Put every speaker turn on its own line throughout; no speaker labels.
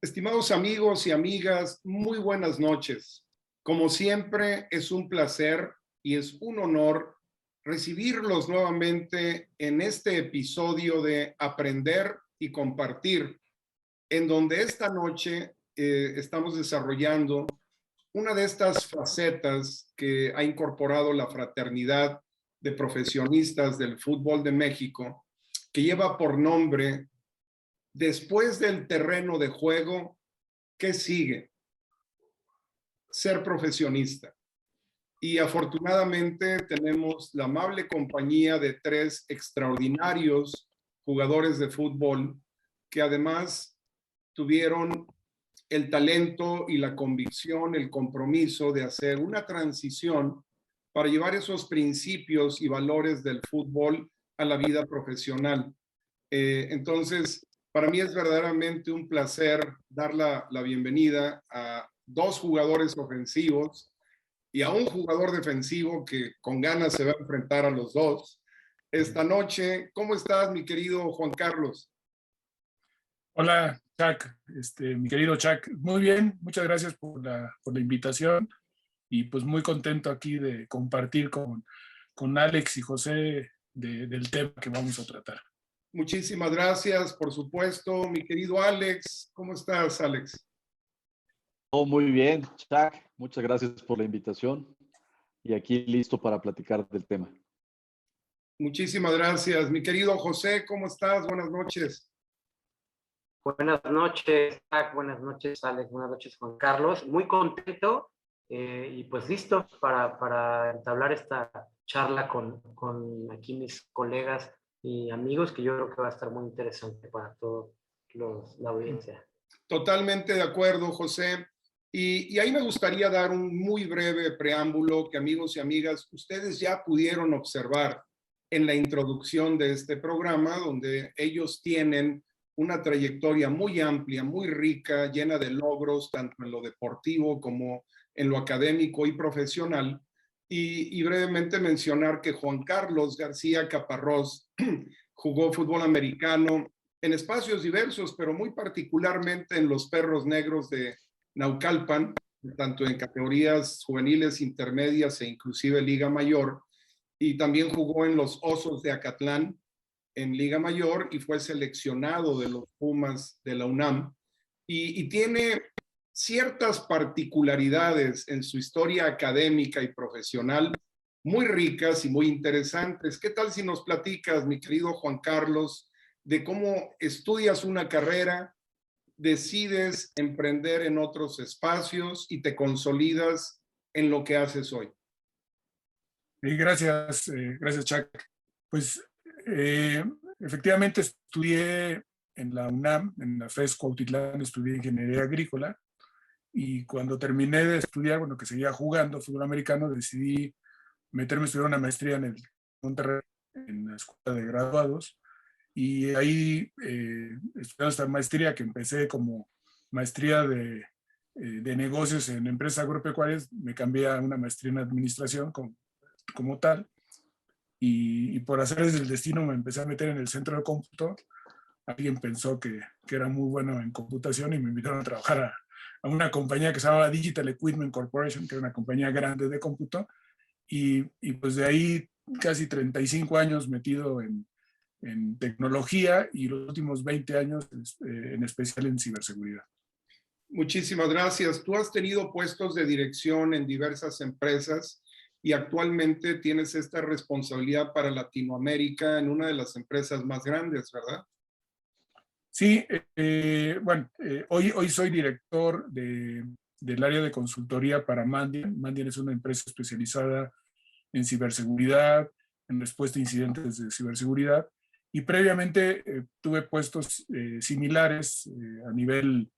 Estimados amigos y amigas, muy buenas noches. Como siempre, es un placer y es un honor recibirlos nuevamente en este episodio de Aprender y Compartir, en donde esta noche estamos desarrollando una de estas facetas que ha incorporado la Fraternidad de Profesionistas del Fútbol de México, que lleva por nombre Después del terreno de juego, ¿qué sigue? Ser profesionista. Y afortunadamente tenemos la amable compañía de tres extraordinarios jugadores de fútbol que además tuvieron el talento y la convicción, el compromiso de hacer una transición para llevar esos principios y valores del fútbol a la vida profesional. Entonces, para mí es verdaderamente un placer dar la bienvenida a dos jugadores ofensivos y a un jugador defensivo que con ganas se va a enfrentar a los dos esta noche. ¿Cómo estás, mi querido Juan Carlos?
Hola, Chuck, mi querido Chuck. Muy bien, muchas gracias por la invitación y pues muy contento aquí de compartir con Alex y José del tema que vamos a tratar.
Muchísimas gracias, por supuesto. Mi querido Alex, ¿cómo estás, Alex?
Oh, muy bien, Chuck. Muchas gracias por la invitación y aquí listo para platicar del tema.
Muchísimas gracias. Mi querido José, ¿cómo estás? Buenas noches.
Buenas noches, Chuck. Buenas noches, Alex. Buenas noches, Juan Carlos. Muy contento y pues listo para entablar esta charla con aquí mis colegas y amigos, que yo creo que va a estar muy interesante para toda la audiencia.
Totalmente de acuerdo, José. Y ahí me gustaría dar un muy breve preámbulo que, amigos y amigas, ustedes ya pudieron observar en la introducción de este programa, donde ellos tienen una trayectoria muy amplia, muy rica, llena de logros, tanto en lo deportivo como en lo académico y profesional. Y brevemente mencionar que Juan Carlos García Caparrós jugó fútbol americano en espacios diversos, pero muy particularmente en los Perros Negros de Naucalpan, tanto en categorías juveniles, intermedias e inclusive Liga Mayor, y también jugó en los Osos de Acatlán en Liga Mayor y fue seleccionado de los Pumas de la UNAM, y tiene ciertas particularidades en su historia académica y profesional muy ricas y muy interesantes. ¿Qué tal si nos platicas, mi querido Juan Carlos, de cómo estudias una carrera, decides emprender en otros espacios y te consolidas en lo que haces hoy?
Gracias, gracias, Chuck. Pues efectivamente estudié en la UNAM, en la FES Cuautitlán, estudié ingeniería agrícola, y cuando terminé de estudiar, bueno, que seguía jugando fútbol americano, decidí meterme a estudiar una maestría en el Monterrey, en la escuela de graduados, y ahí estudiando esta maestría, que empecé como maestría de negocios en empresas agropecuarias, me cambié a una maestría en administración como tal, y por hacer el destino me empecé a meter en el centro de cómputo. Alguien pensó que era muy bueno en computación y me invitaron a trabajar a una compañía que se llamaba Digital Equipment Corporation, que era una compañía grande de cómputo, y pues de ahí casi 35 años metido en tecnología, y los últimos 20 años en especial en ciberseguridad.
Muchísimas gracias. Tú has tenido puestos de dirección en diversas empresas y actualmente tienes esta responsabilidad para Latinoamérica en una de las empresas más grandes, ¿verdad?
Sí, bueno, hoy soy director del área de consultoría para Mandiant. Mandiant es una empresa especializada en ciberseguridad, en respuesta a incidentes de ciberseguridad, y previamente tuve puestos similares a nivel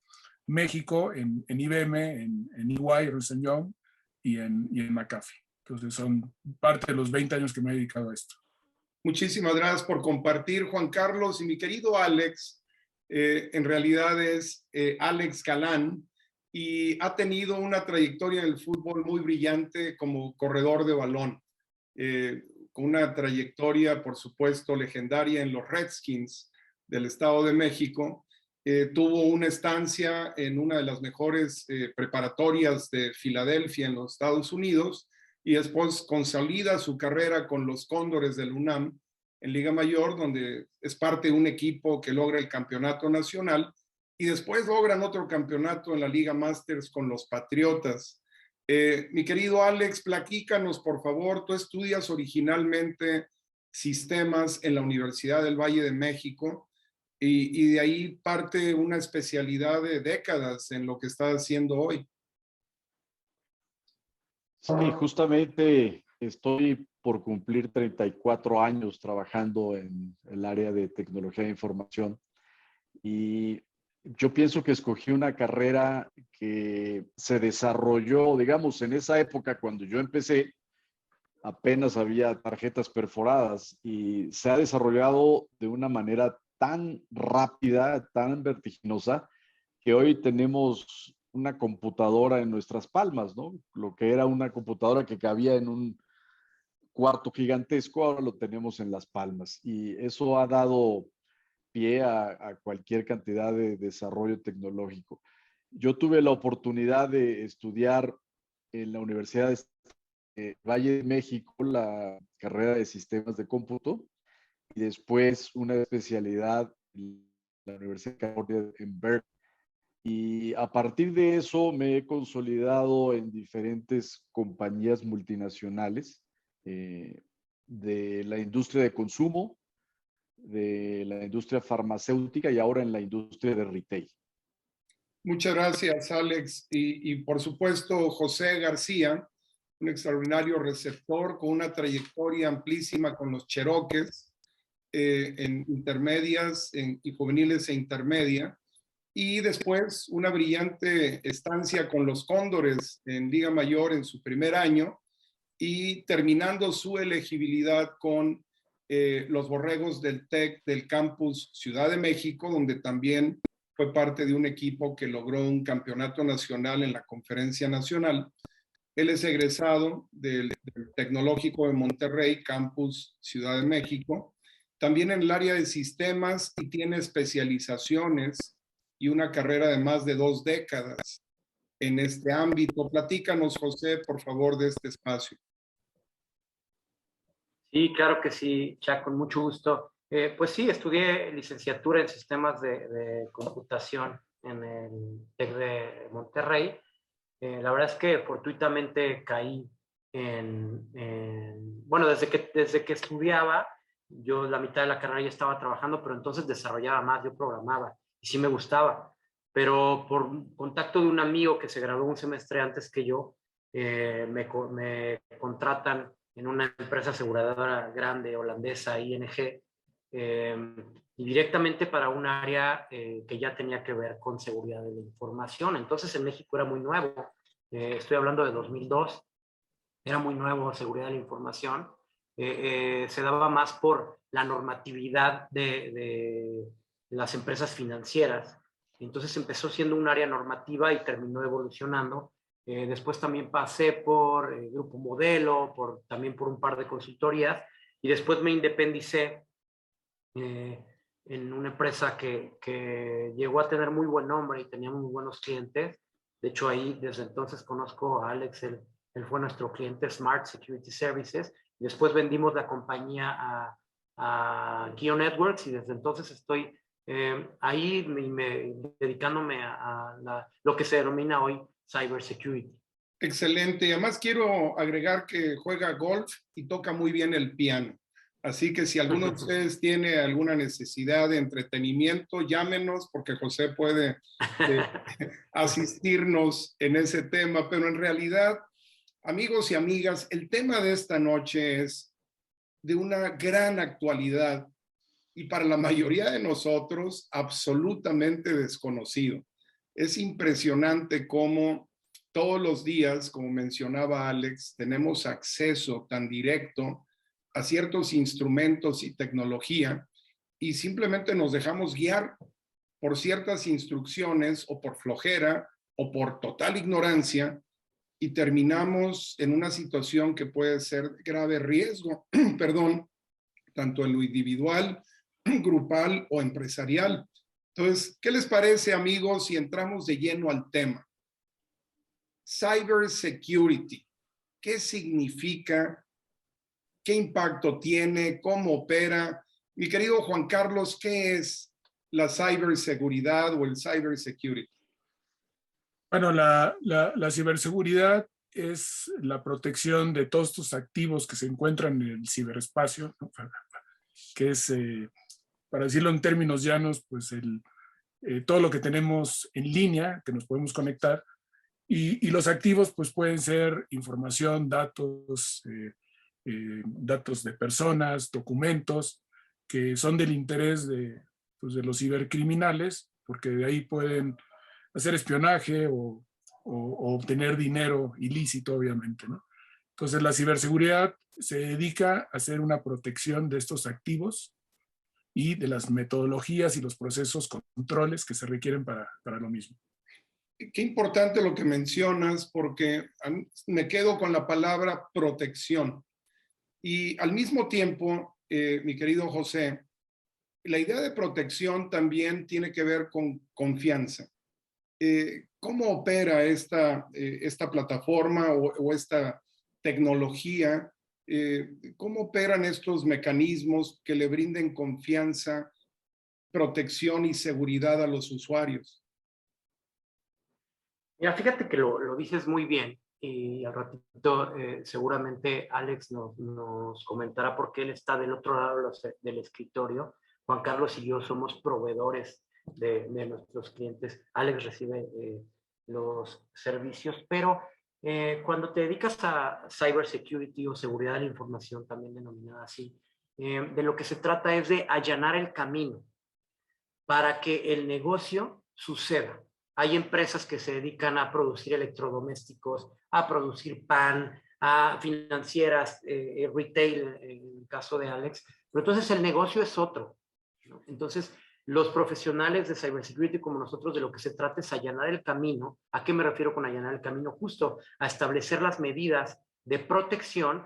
México, en IBM, en EY, Ernst Young, y en McAfee. Entonces son parte de los 20 años que me he dedicado a esto.
Muchísimas gracias por compartir, Juan Carlos. Y mi querido Alex, en realidad es Alex Galán, y ha tenido una trayectoria en el fútbol muy brillante como corredor de balón, con una trayectoria, por supuesto, legendaria en los Redskins del Estado de México, Tuvo una estancia en una de las mejores preparatorias de Filadelfia en los Estados Unidos y después consolida su carrera con los Cóndores del UNAM en Liga Mayor, donde es parte de un equipo que logra el campeonato nacional y después logran otro campeonato en la Liga Masters con los Patriotas. Mi querido Alex, platícanos, por favor. Tú estudias originalmente sistemas en la Universidad del Valle de México y de ahí parte una especialidad de décadas en lo que estás haciendo hoy.
Sí, justamente estoy por cumplir 34 años trabajando en el área de tecnología de información y yo pienso que escogí una carrera que se desarrolló, digamos, en esa época cuando yo empecé, apenas había tarjetas perforadas y se ha desarrollado de una manera tan rápida, tan vertiginosa, que hoy tenemos una computadora en nuestras palmas, ¿no? Lo que era una computadora que cabía en un cuarto gigantesco, ahora lo tenemos en las palmas. Y eso ha dado pie a cualquier cantidad de desarrollo tecnológico. Yo tuve la oportunidad de estudiar en la Universidad de Valle de México la carrera de sistemas de cómputo y después una especialidad en la Universidad de California en Berkeley. Y a partir de eso me he consolidado en diferentes compañías multinacionales de la industria de consumo, de la industria farmacéutica y ahora en la industria de retail.
Muchas gracias, Alex. Y por supuesto, José García, un extraordinario receptor con una trayectoria amplísima con los Cherokees en intermedias y juveniles e intermedia. Y después una brillante estancia con los Cóndores en Liga Mayor en su primer año y terminando su elegibilidad con los Borregos del TEC del campus Ciudad de México, donde también fue parte de un equipo que logró un campeonato nacional en la conferencia nacional. Él es egresado del Tecnológico de Monterrey, campus Ciudad de México, también en el área de sistemas y tiene especializaciones y una carrera de más de 2 décadas en este ámbito. Platícanos, José, por favor, de este espacio.
Sí, claro que sí, Chuck, con mucho gusto. Pues sí, estudié licenciatura en sistemas de computación en el TEC de Monterrey. La verdad es que fortuitamente caí bueno, desde que estudiaba, yo la mitad de la carrera ya estaba trabajando, pero entonces desarrollaba más, yo programaba y sí me gustaba. Pero por contacto de un amigo que se graduó un semestre antes que yo, me contratan en una empresa aseguradora grande holandesa, ING, y directamente para un área que ya tenía que ver con seguridad de la información. Entonces en México era muy nuevo, estoy hablando de 2002, era muy nuevo seguridad de la información. Se daba más por la normatividad de las empresas financieras. Entonces empezó siendo un área normativa y terminó evolucionando. Después también pasé por Grupo Modelo, también por un par de consultorías y después me independicé en una empresa que llegó a tener muy buen nombre y tenía muy buenos clientes. De hecho, ahí desde entonces conozco a Alex, él fue nuestro cliente Smart Security Services. Y después vendimos la compañía a Geo Networks y desde entonces estoy ahí dedicándome a lo que se denomina hoy Cybersecurity.
Excelente. Y además quiero agregar que juega golf y toca muy bien el piano. Así que si alguno de ustedes tiene alguna necesidad de entretenimiento, llámenos porque José puede asistirnos en ese tema. Pero en realidad, amigos y amigas, el tema de esta noche es de una gran actualidad y para la mayoría de nosotros absolutamente desconocido. Es impresionante cómo todos los días, como mencionaba Alex, tenemos acceso tan directo a ciertos instrumentos y tecnología y simplemente nos dejamos guiar por ciertas instrucciones o por flojera o por total ignorancia y terminamos en una situación que puede ser grave riesgo, perdón, tanto en lo individual, grupal o empresarial. Entonces, ¿qué les parece, amigos, si entramos de lleno al tema? Cybersecurity. ¿Qué significa? ¿Qué impacto tiene? ¿Cómo opera? Mi querido Juan Carlos, ¿qué es la ciberseguridad o el cybersecurity?
Bueno, la ciberseguridad es la protección de todos estos activos que se encuentran en el ciberespacio, ¿no? Que es, para decirlo en términos llanos, pues todo lo que tenemos en línea, que nos podemos conectar, y los activos pues pueden ser información, datos de personas, documentos, que son del interés pues, de los cibercriminales, porque de ahí pueden hacer espionaje o obtener dinero ilícito, obviamente, ¿no? Entonces, la ciberseguridad se dedica a hacer una protección de estos activos y de las metodologías y los procesos controles que se requieren para lo mismo.
Qué importante lo que mencionas, porque me quedo con la palabra protección. Y al mismo tiempo, mi querido José, la idea de protección también tiene que ver con confianza. ¿Cómo opera esta plataforma o esta tecnología? ¿Cómo operan estos mecanismos que le brinden confianza, protección y seguridad a los usuarios?
Mira, fíjate que lo dices muy bien y al ratito seguramente Alex nos comentará por qué él está del otro lado del escritorio. Juan Carlos y yo somos proveedores de nuestros clientes. Alex recibe los servicios, pero cuando te dedicas a cybersecurity o seguridad de la información, también denominada así, de lo que se trata es de allanar el camino para que el negocio suceda. Hay empresas que se dedican a producir electrodomésticos, a producir pan, a financieras, retail, en el caso de Alex, pero entonces el negocio es otro, ¿no? Entonces, los profesionales de cybersecurity como nosotros, de lo que se trata es allanar el camino. ¿A qué me refiero con allanar el camino? Justo a establecer las medidas de protección,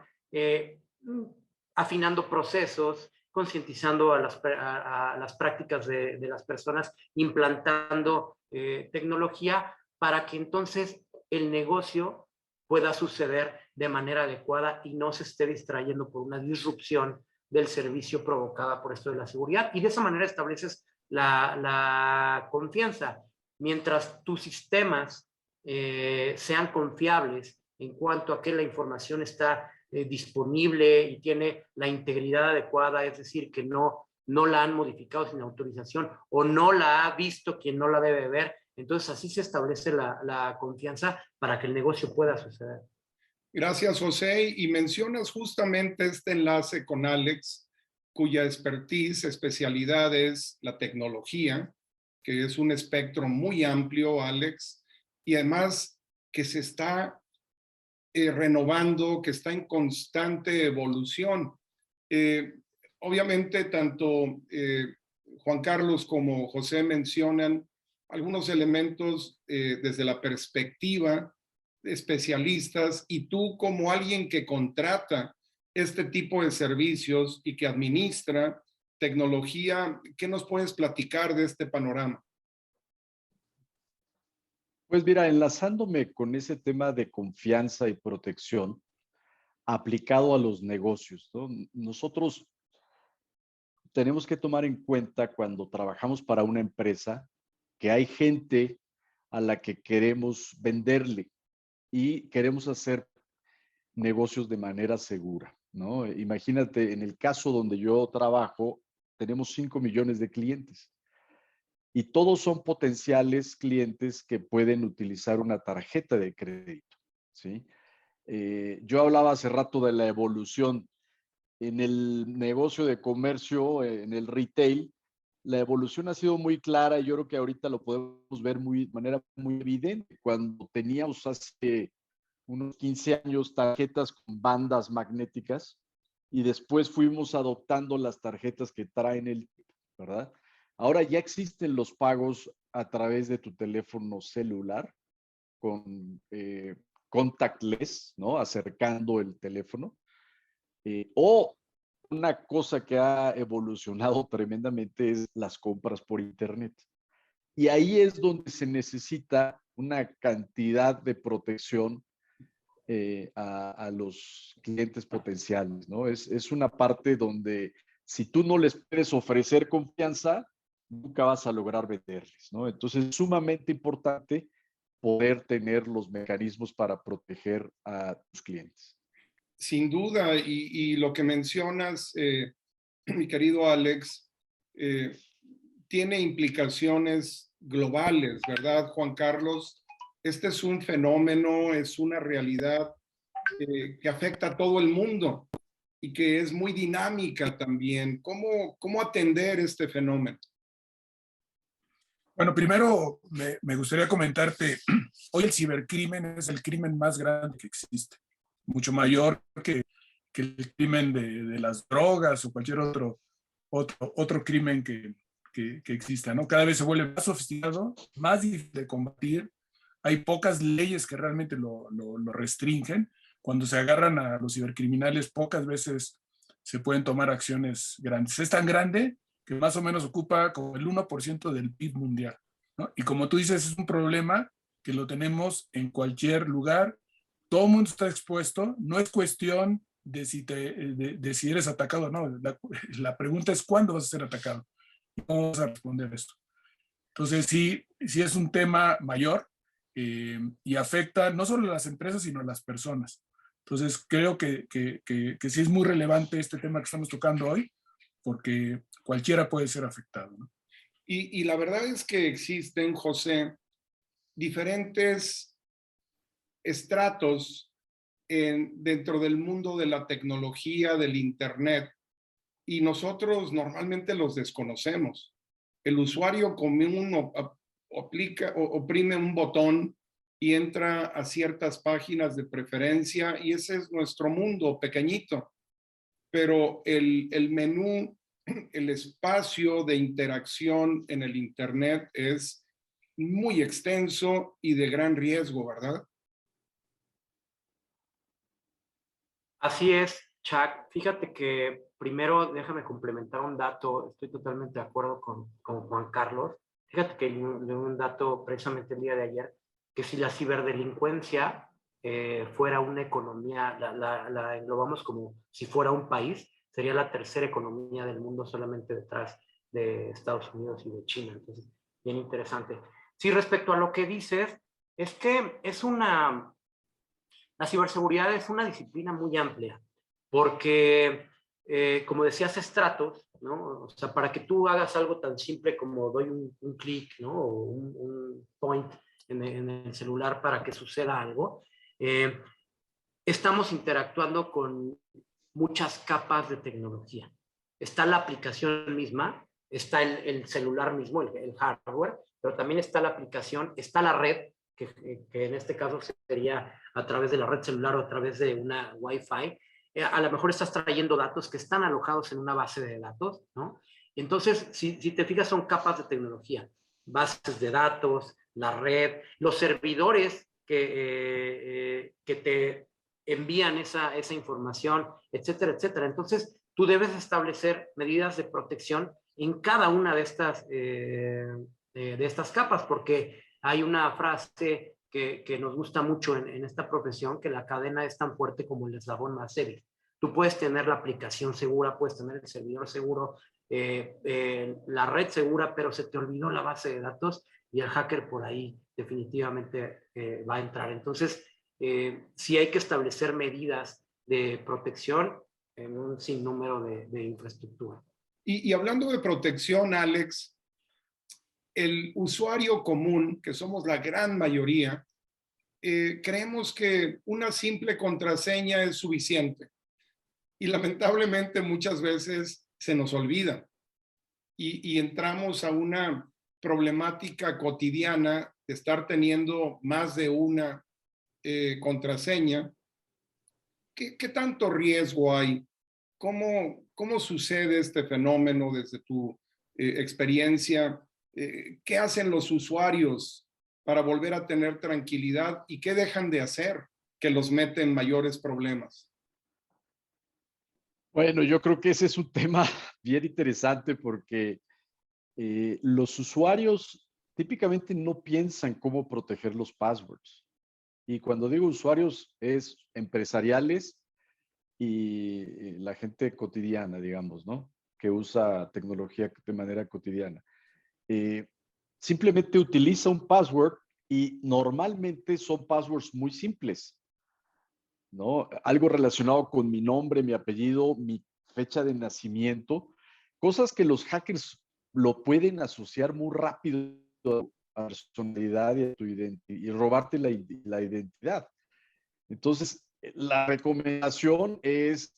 afinando procesos, concientizando a las prácticas de las personas, implantando tecnología para que entonces el negocio pueda suceder de manera adecuada y no se esté distrayendo por una disrupción del servicio provocada por esto de la seguridad. Y de esa manera estableces la confianza. Mientras tus sistemas sean confiables en cuanto a que la información está disponible y tiene la integridad adecuada, es decir, que no la han modificado sin autorización o no la ha visto quien no la debe ver. Entonces así se establece la confianza para que el negocio pueda suceder.
Gracias, José. Y mencionas justamente este enlace con Alex, cuya especialidad es la tecnología, que es un espectro muy amplio, Alex, y además que se está renovando, que está en constante evolución. Obviamente, tanto Juan Carlos como José mencionan algunos elementos desde la perspectiva de especialistas, y tú como alguien que contrata este tipo de servicios y que administra tecnología, ¿qué nos puedes platicar de este panorama?
Pues mira, enlazándome con ese tema de confianza y protección aplicado a los negocios, ¿no? Nosotros tenemos que tomar en cuenta cuando trabajamos para una empresa que hay gente a la que queremos venderle y queremos hacer negocios de manera segura, ¿no? Imagínate, en el caso donde yo trabajo, tenemos 5 millones de clientes y todos son potenciales clientes que pueden utilizar una tarjeta de crédito, ¿sí? Yo hablaba hace rato de la evolución en el negocio de comercio, en el retail. La evolución ha sido muy clara y yo creo que ahorita lo podemos ver de manera muy evidente. Cuando teníamos hace unos 15 años tarjetas con bandas magnéticas y después fuimos adoptando las tarjetas que traen el chip, ¿verdad? Ahora ya existen los pagos a través de tu teléfono celular con contactless, ¿no? Acercando el teléfono. O una cosa que ha evolucionado tremendamente es las compras por internet. Y ahí es donde se necesita una cantidad de protección a los clientes potenciales, ¿no? Es una parte donde si tú no les puedes ofrecer confianza, nunca vas a lograr venderles, ¿no? Entonces es sumamente importante poder tener los mecanismos para proteger a tus clientes.
Sin duda, y lo que mencionas, mi querido Alex, tiene implicaciones globales, ¿verdad, Juan Carlos? Este es un fenómeno, es una realidad que afecta a todo el mundo y que es muy dinámica también. ¿Cómo atender este fenómeno?
Bueno, primero me gustaría comentarte, hoy el cibercrimen es el crimen más grande que existe, mucho mayor que el crimen de las drogas o cualquier otro crimen que exista, ¿no? Cada vez se vuelve más sofisticado, más difícil de combatir. Hay pocas leyes que realmente lo restringen. Cuando se agarran a los cibercriminales, pocas veces se pueden tomar acciones grandes. Es tan grande que más o menos ocupa como el 1% del PIB mundial, ¿no? Y como tú dices, es un problema que lo tenemos en cualquier lugar. Todo el mundo está expuesto. No es cuestión de si eres atacado o no. La pregunta es cuándo vas a ser atacado y cómo vas a responder a esto. Entonces, sí es un tema mayor y afecta no solo a las empresas, sino a las personas. Entonces, creo que sí es muy relevante este tema que estamos tocando hoy, porque cualquiera puede ser afectado, ¿no?
Y la verdad es que existen, José, diferentes estratos dentro del mundo de la tecnología, del Internet, y nosotros normalmente los desconocemos. El usuario común oprime un botón y entra a ciertas páginas de preferencia y ese es nuestro mundo pequeñito. Pero el menú, el espacio de interacción en el Internet es muy extenso y de gran riesgo, ¿verdad?
Así es, Chuck. Fíjate que primero déjame complementar un dato. Estoy totalmente de acuerdo con Juan Carlos. Fíjate que un dato precisamente el día de ayer, que si la ciberdelincuencia fuera una economía, la englobamos como si fuera un país, sería la tercera economía del mundo solamente detrás de Estados Unidos y de China. Entonces, bien interesante. Sí, respecto a lo que dices, es que la ciberseguridad es una disciplina muy amplia, porque, como decías, estratos, ¿no? O sea, para que tú hagas algo tan simple como doy un clic, ¿no? O un point en el celular para que suceda algo, estamos interactuando con muchas capas de tecnología. Está la aplicación misma, está el celular mismo, el hardware, pero también está la aplicación, está la red, que en este caso sería a través de la red celular o a través de una Wi-Fi. A lo mejor estás trayendo datos que están alojados en una base de datos, ¿no? Entonces, si te fijas, son capas de tecnología, bases de datos, la red, los servidores que te envían esa información, etcétera, etcétera. Entonces, tú debes establecer medidas de protección en cada una de estas capas, porque hay una frase que nos gusta mucho en esta profesión, que la cadena es tan fuerte como el eslabón más débil. Tú puedes tener la aplicación segura, puedes tener el servidor seguro, la red segura, pero se te olvidó la base de datos y el hacker por ahí definitivamente va a entrar. Entonces, sí hay que establecer medidas de protección en un sinnúmero de infraestructura.
Y hablando de protección, Alex, el usuario común, que somos la gran mayoría, creemos que una simple contraseña es suficiente. Y lamentablemente muchas veces se nos olvida y entramos a una problemática cotidiana de estar teniendo más de una contraseña. ¿Qué tanto riesgo hay? ¿Cómo sucede este fenómeno desde tu experiencia? ¿Qué hacen los usuarios para volver a tener tranquilidad y qué dejan de hacer que los mete en mayores problemas?
Bueno, yo creo que ese es un tema bien interesante porque los usuarios típicamente no piensan cómo proteger los passwords. Y cuando digo usuarios, es empresariales y la gente cotidiana, digamos, ¿no? Que usa tecnología de manera cotidiana. Simplemente utiliza un password y normalmente son passwords muy simples, ¿no? Algo relacionado con mi nombre, mi apellido, mi fecha de nacimiento, cosas que los hackers lo pueden asociar muy rápido a tu personalidad y a tu y robarte la identidad. Entonces, la recomendación es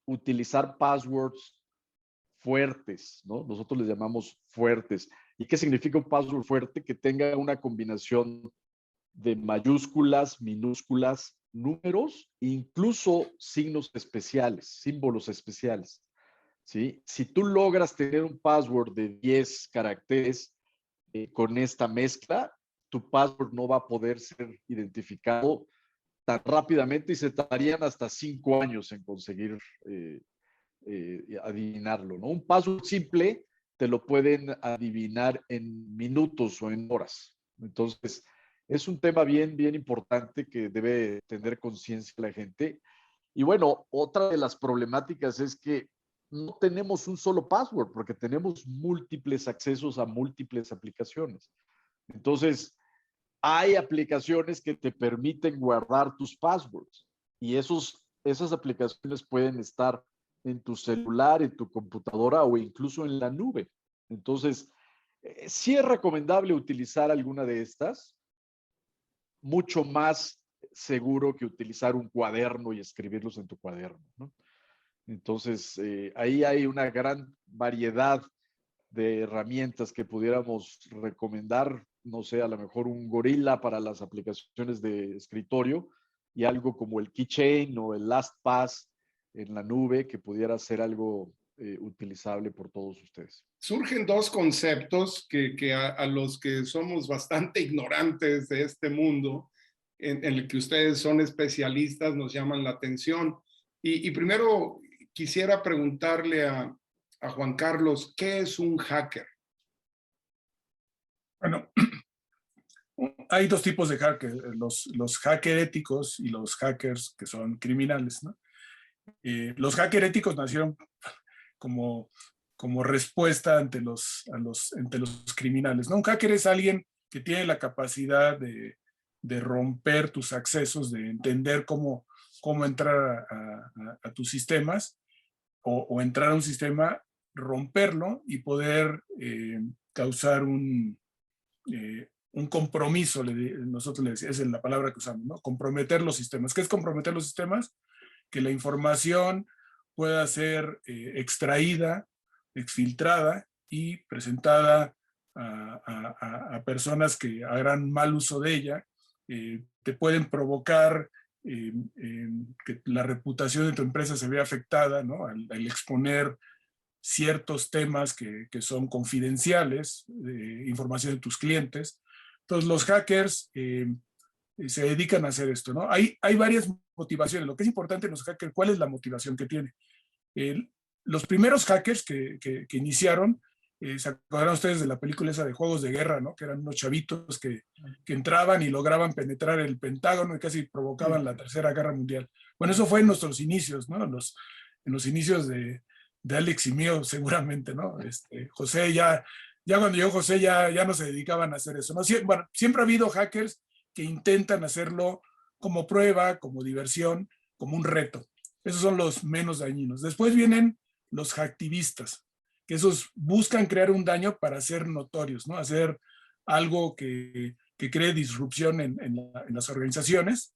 utilizar passwords fuertes, ¿no? Nosotros les llamamos fuertes. ¿Y qué significa un password fuerte? Que tenga una combinación de mayúsculas, minúsculas, números, incluso signos especiales, símbolos especiales, ¿sí? Si tú logras tener un password de 10 caracteres con esta mezcla, tu password no va a poder ser identificado tan rápidamente y se tardarían hasta 5 años en conseguir adivinarlo, ¿no? Un password simple te lo pueden adivinar en minutos o en horas. Entonces, es un tema bien importante que debe tener conciencia la gente. Y bueno, otra de las problemáticas es que no tenemos un solo password porque tenemos múltiples accesos a múltiples aplicaciones. Entonces, hay aplicaciones que te permiten guardar tus passwords y esas aplicaciones pueden estar en tu celular, en tu computadora o incluso en la nube. Entonces, sí es recomendable utilizar alguna de estas, mucho más seguro que utilizar un cuaderno y escribirlos en tu cuaderno, ¿no? Entonces, ahí hay una gran variedad de herramientas que pudiéramos recomendar, no sé, a lo mejor un gorila para las aplicaciones de escritorio y algo como el Keychain o el LastPass en la nube que pudiera ser algo utilizable por todos ustedes.
Surgen dos conceptos que a los que somos bastante ignorantes de este mundo, en el que ustedes son especialistas, nos llaman la atención. Y primero quisiera preguntarle a Juan Carlos, ¿qué es un hacker?
Bueno, hay dos tipos de hackers, los hackers éticos y los hackers que son criminales, ¿no? Los hackers éticos nacieron como respuesta ante los criminales, ¿no? Un hacker es alguien que tiene la capacidad de romper tus accesos, de entender cómo entrar a tus sistemas o entrar a un sistema, romperlo y poder causar un compromiso, nosotros le decimos, es la palabra que usamos, ¿no? Comprometer los sistemas. ¿Qué es comprometer los sistemas? Que la información pueda ser extraída, exfiltrada y presentada a personas que harán mal uso de ella. Te pueden provocar que la reputación de tu empresa se vea afectada, ¿no? Al exponer ciertos temas que son confidenciales, información de tus clientes. Entonces, los hackers se dedican a hacer esto, ¿no? Hay varias motivaciones. Lo que es importante en los hackers, ¿cuál es la motivación que tiene? Los primeros hackers que iniciaron, ¿se acordarán ustedes de la película esa de Juegos de Guerra, ¿no? Que eran unos chavitos que entraban y lograban penetrar el Pentágono y casi provocaban la Tercera Guerra Mundial. Bueno, eso fue en nuestros inicios, ¿no? En los inicios de Alex y mío, seguramente, ¿no? José ya cuando llegó José ya no se dedicaban a hacer eso, ¿no? Bueno, siempre ha habido hackers que intentan hacerlo como prueba, como diversión, como un reto. Esos son los menos dañinos. Después vienen los hacktivistas, que esos buscan crear un daño para ser notorios, ¿no? Hacer algo que cree disrupción en las organizaciones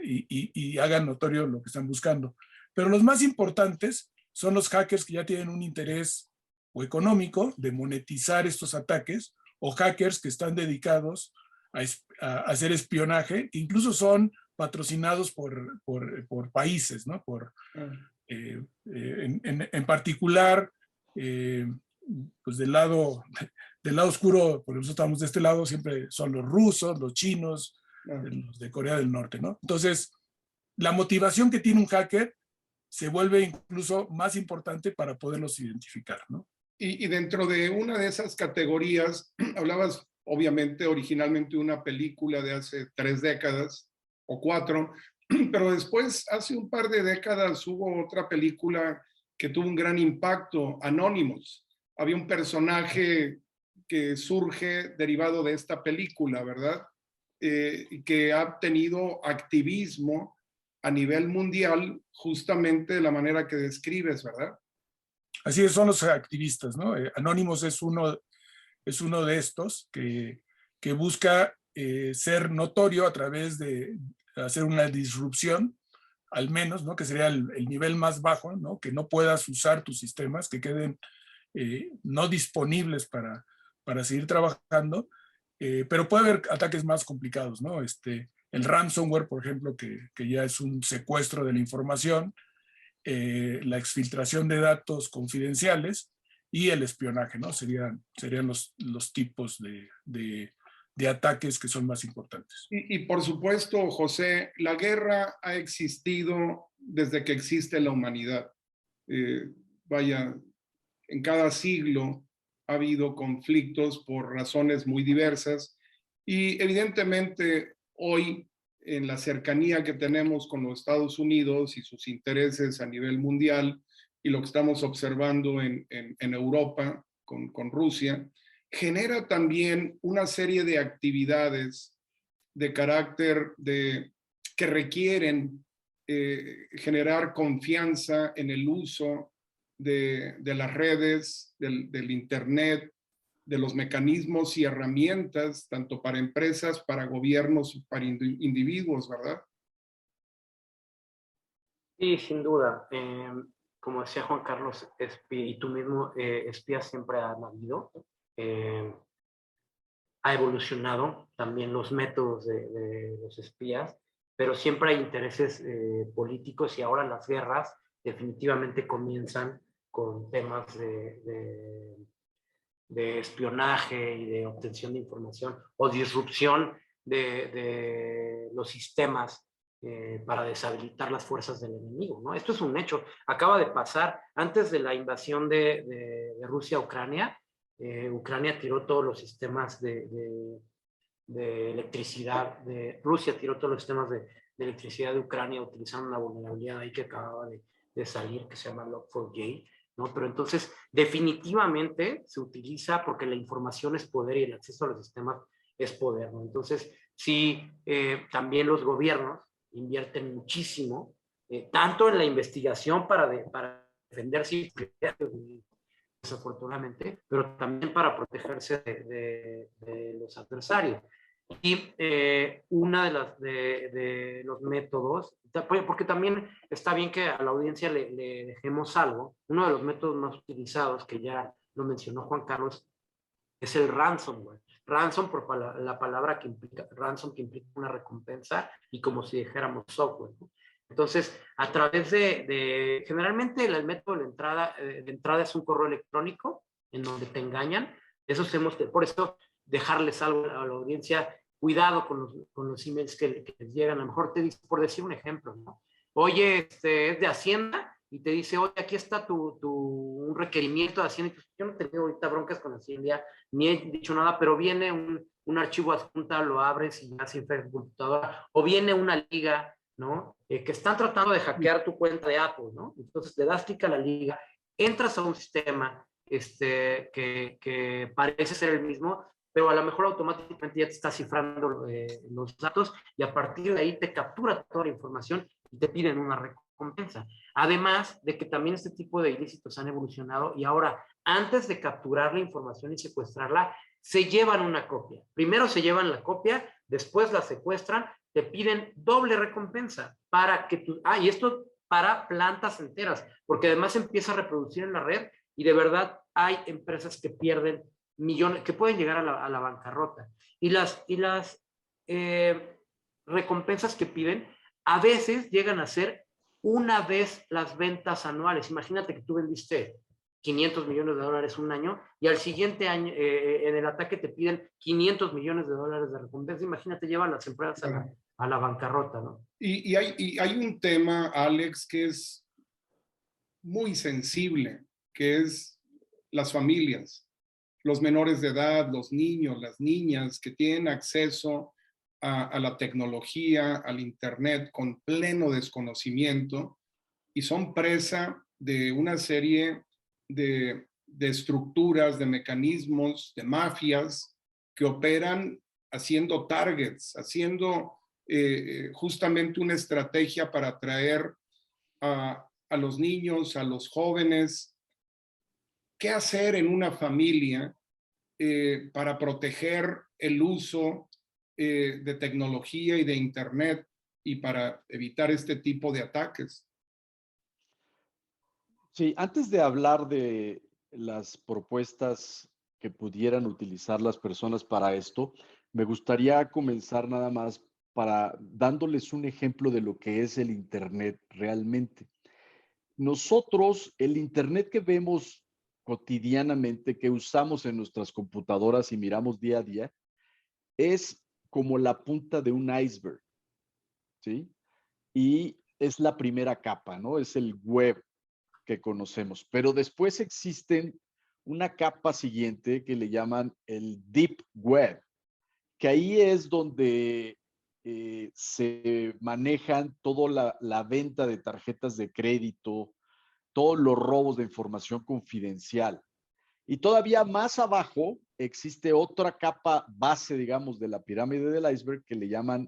y hagan notorio lo que están buscando. Pero los más importantes son los hackers que ya tienen un interés o económico de monetizar estos ataques, o hackers que están dedicados a hacer espionaje, que incluso son patrocinados por países, ¿no? En particular, pues del lado oscuro, por eso estamos de este lado, siempre son los rusos, los chinos, los de Corea del Norte, ¿no? Entonces, la motivación que tiene un hacker se vuelve incluso más importante para poderlos identificar, ¿no?
Y dentro de una de esas categorías, hablabas obviamente originalmente de una película de hace 3 décadas o 4, pero después, hace un par de décadas, hubo otra película que tuvo un gran impacto, Anonymous. Había un personaje que surge derivado de esta película, ¿verdad? Que ha tenido activismo a nivel mundial, justamente de la manera que describes, ¿verdad?
Así es, son los activistas, ¿no? Anonymous es uno de estos que busca ser notorio a través de hacer una disrupción, al menos, ¿no? Que sería el nivel más bajo, ¿no? Que no puedas usar tus sistemas, que queden no disponibles para seguir trabajando, pero puede haber ataques más complicados, ¿no? El ransomware, por ejemplo, que ya es un secuestro de la información, la exfiltración de datos confidenciales y el espionaje, ¿no? Serían los tipos de ataques que son más importantes.
Y por supuesto, José, la guerra ha existido desde que existe la humanidad. Vaya, en cada siglo ha habido conflictos por razones muy diversas y evidentemente hoy, en la cercanía que tenemos con los Estados Unidos y sus intereses a nivel mundial y lo que estamos observando en Europa con Rusia, genera también una serie de actividades de carácter que requieren generar confianza en el uso de las redes, del Internet, de los mecanismos y herramientas, tanto para empresas, para gobiernos, para individuos, ¿verdad?
Sí, sin duda. Como decía Juan Carlos, y tú mismo, espías siempre han habido. Ha evolucionado también los métodos de los espías, pero siempre hay intereses políticos y ahora las guerras definitivamente comienzan con temas de espionaje y de obtención de información o disrupción de los sistemas para deshabilitar las fuerzas del enemigo, ¿no? Esto es un hecho. Acaba de pasar antes de la invasión de Rusia a Ucrania. Ucrania tiró todos los sistemas de electricidad, Rusia tiró todos los sistemas de electricidad de Ucrania utilizando una vulnerabilidad ahí que acababa de salir, que se llama Log4j, ¿no? Pero entonces, definitivamente se utiliza porque la información es poder y el acceso a los sistemas es poder, ¿no? Entonces, sí, también los gobiernos invierten muchísimo, tanto en la investigación para defenderse, desafortunadamente, pero también para protegerse de los adversarios. Y una de los métodos, porque también está bien que a la audiencia le dejemos algo, uno de los métodos más utilizados, que ya lo mencionó Juan Carlos, es el ransomware. Ransom por la palabra que implica, ransom que implica una recompensa y como si dijéramos software, ¿no? Entonces, a través generalmente el método de entrada es un correo electrónico en donde te engañan. Por eso dejarles algo a la audiencia, cuidado con los emails que les llegan. A lo mejor te dice, por decir un ejemplo, ¿no? Oye, es de Hacienda y te dice, oye, aquí está un requerimiento de Hacienda. Yo no he tenido ahorita broncas con Hacienda, ni he dicho nada, pero viene un archivo adjunta, lo abres y ya se infecta tu computadora, o viene una liga, ¿no? Que están tratando de hackear tu cuenta de Apple, ¿no? Entonces le das clic a la liga, entras a un sistema que parece ser el mismo, pero a lo mejor automáticamente ya te está cifrando los datos y a partir de ahí te captura toda la información y te piden una recompensa. Además de que también este tipo de ilícitos han evolucionado y ahora, antes de capturar la información y secuestrarla, se llevan una copia. Primero se llevan la copia, después la secuestran, te piden doble recompensa para que tú... y esto para plantas enteras, porque además empieza a reproducir en la red y de verdad hay empresas que pierden millones, que pueden llegar a la bancarrota. Y las recompensas que piden a veces llegan a ser una vez las ventas anuales. Imagínate que tú vendiste 500 millones de dólares un año y al siguiente año en el ataque te piden 500 millones de dólares de recompensa. Imagínate, llevan las empresas a la bancarrota, ¿no?
Y hay un tema, Alex, que es muy sensible, que es las familias, los menores de edad, los niños, las niñas que tienen acceso a la tecnología, al Internet con pleno desconocimiento y son presa de una serie de estructuras, de mecanismos, de mafias que operan haciendo targets, haciendo justamente una estrategia para atraer a los niños, a los jóvenes. ¿Qué hacer en una familia para proteger el uso de tecnología y de Internet y para evitar este tipo de ataques?
Sí, antes de hablar de las propuestas que pudieran utilizar las personas para esto, me gustaría comenzar nada más para dándoles un ejemplo de lo que es el Internet realmente. Nosotros, el Internet que vemos cotidianamente, que usamos en nuestras computadoras y miramos día a día, es como la punta de un iceberg, ¿sí? Y es la primera capa, ¿no? Es el web que conocemos. Pero después existen una capa siguiente que le llaman el deep web, que ahí es donde se manejan toda la venta de tarjetas de crédito, todos los robos de información confidencial. Y todavía más abajo existe otra capa base, digamos, de la pirámide del iceberg que le llaman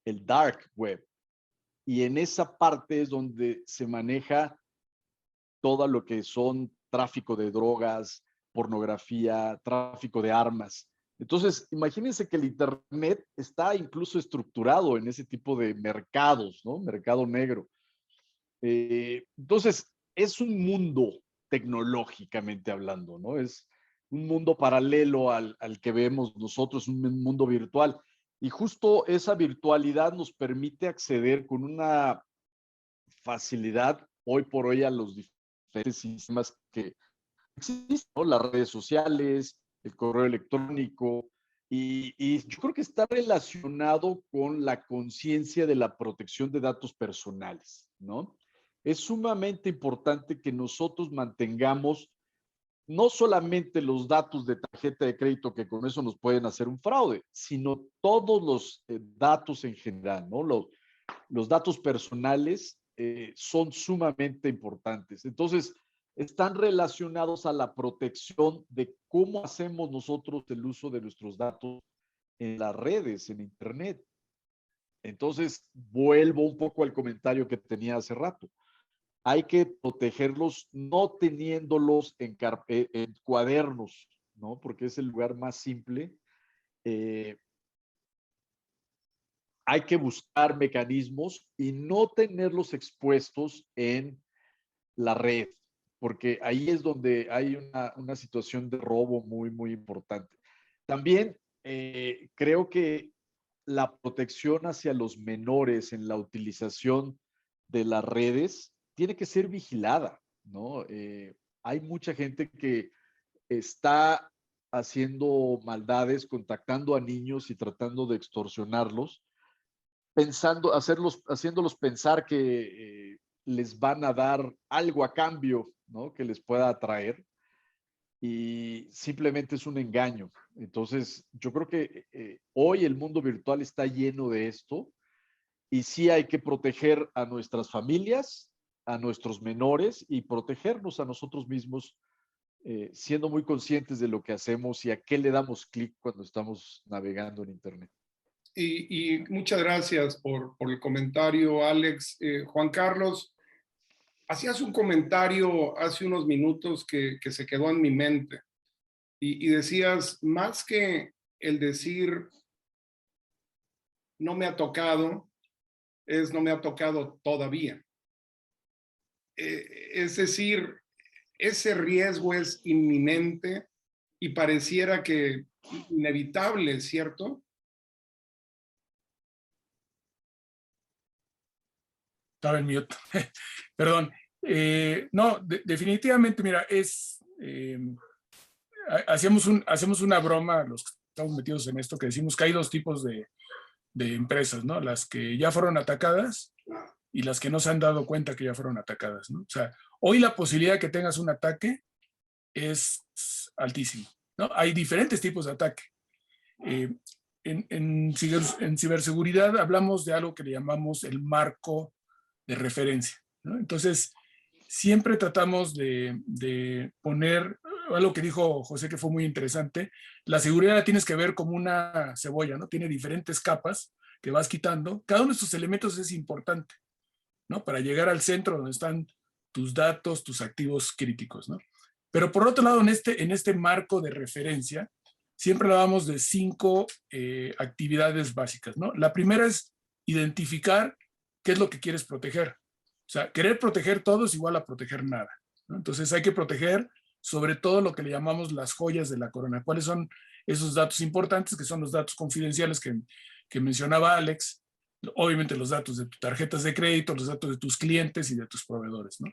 el dark web. Y en esa parte es donde se maneja todo lo que son tráfico de drogas, pornografía, tráfico de armas. Entonces, imagínense que el Internet está incluso estructurado en ese tipo de mercados, ¿no? Mercado negro. Entonces, es un mundo tecnológicamente hablando, ¿no? Es un mundo paralelo al que vemos nosotros, un mundo virtual. Y justo esa virtualidad nos permite acceder con una facilidad hoy por hoy a los diferentes sistemas que existen, ¿no? Las redes sociales, el correo electrónico, y yo creo que está relacionado con la conciencia de la protección de datos personales, ¿no? Es sumamente importante que nosotros mantengamos no solamente los datos de tarjeta de crédito, que con eso nos pueden hacer un fraude, sino todos los datos en general, ¿no? Los datos personales son sumamente importantes. Entonces, están relacionados a la protección de cómo hacemos nosotros el uso de nuestros datos en las redes, en Internet. Entonces, vuelvo un poco al comentario que tenía hace rato. Hay que protegerlos no teniéndolos en cuadernos, ¿no? Porque es el lugar más simple. Hay que buscar mecanismos y no tenerlos expuestos en la red, porque ahí es donde hay una situación de robo muy, muy importante. También creo que la protección hacia los menores en la utilización de las redes tiene que ser vigilada, ¿no? Hay mucha gente que está haciendo maldades, contactando a niños y tratando de extorsionarlos, haciéndolos pensar que les van a dar algo a cambio, ¿no? Que les pueda atraer, y simplemente es un engaño. Entonces, yo creo que hoy el mundo virtual está lleno de esto y sí hay que proteger a nuestras familias, a nuestros menores y protegernos a nosotros mismos, siendo muy conscientes de lo que hacemos y a qué le damos clic cuando estamos navegando en Internet.
Y muchas gracias por el comentario, Alex. Juan Carlos, hacías un comentario hace unos minutos que se quedó en mi mente y decías, más que el decir no me ha tocado, es no me ha tocado todavía. Es decir, ese riesgo es inminente y pareciera que inevitable, ¿cierto?
Estaba en mute. Perdón. No, definitivamente, mira, hacemos una broma, los que estamos metidos en esto, que decimos que hay dos tipos de empresas, ¿no? Las que ya fueron atacadas y las que no se han dado cuenta que ya fueron atacadas, ¿no? O sea, hoy la posibilidad de que tengas un ataque es altísimo, ¿no? Hay diferentes tipos de ataque. En ciberseguridad hablamos de algo que le llamamos el marco de referencia, ¿no? Entonces, siempre tratamos de poner algo que dijo José que fue muy interesante. La seguridad la tienes que ver como una cebolla, ¿no? Tiene diferentes capas que vas quitando. Cada uno de estos elementos es importante, ¿no? Para llegar al centro donde están tus datos, tus activos críticos, ¿no? Pero por otro lado, en este marco de referencia, siempre hablamos de 5 actividades básicas, ¿no? La primera es identificar qué es lo que quieres proteger. O sea, querer proteger todo es igual a proteger nada, ¿no? Entonces hay que proteger sobre todo lo que le llamamos las joyas de la corona. ¿Cuáles son esos datos importantes? Que son los datos confidenciales que mencionaba Alex. Obviamente los datos de tus tarjetas de crédito, los datos de tus clientes y de tus proveedores, ¿no?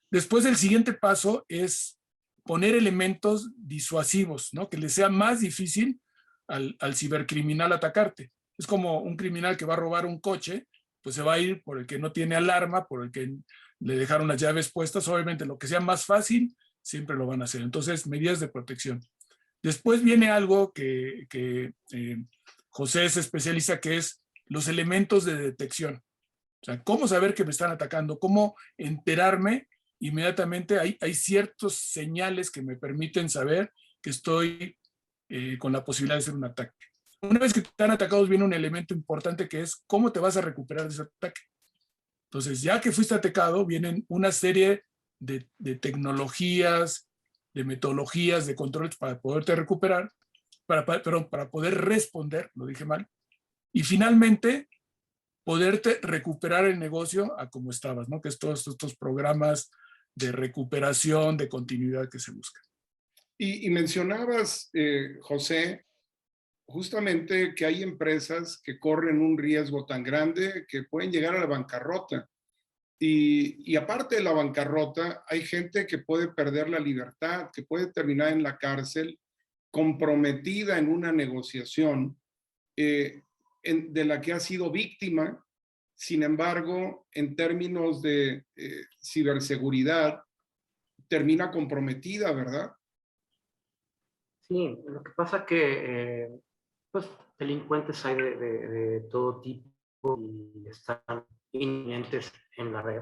Después el siguiente paso es poner elementos disuasivos, ¿no? Que le sea más difícil al cibercriminal atacarte. Es como un criminal que va a robar un coche, pues se va a ir por el que no tiene alarma, por el que le dejaron las llaves puestas. Obviamente lo que sea más fácil, siempre lo van a hacer. Entonces, medidas de protección. Después viene algo que José se especializa, que es los elementos de detección. O sea, cómo saber que me están atacando, cómo enterarme inmediatamente. Hay ciertos señales que me permiten saber que estoy con la posibilidad de hacer un ataque. Una vez que están atacados, viene un elemento importante que es cómo te vas a recuperar de ese ataque. Entonces, ya que fuiste atacado, vienen una serie de tecnologías, de metodologías, de controles para poderte recuperar, para poder responder, lo dije mal, y finalmente poderte recuperar el negocio a como estabas, ¿no? Que es todos estos programas de recuperación, de continuidad que se buscan.
Y mencionabas, José, justamente que hay empresas que corren un riesgo tan grande que pueden llegar a la bancarrota. Y aparte de la bancarrota, hay gente que puede perder la libertad, que puede terminar en la cárcel, comprometida en una negociación de la que ha sido víctima. Sin embargo, en términos de ciberseguridad, termina comprometida, ¿verdad?
Sí, lo que pasa que pues delincuentes hay de todo tipo y están inminentes en la red.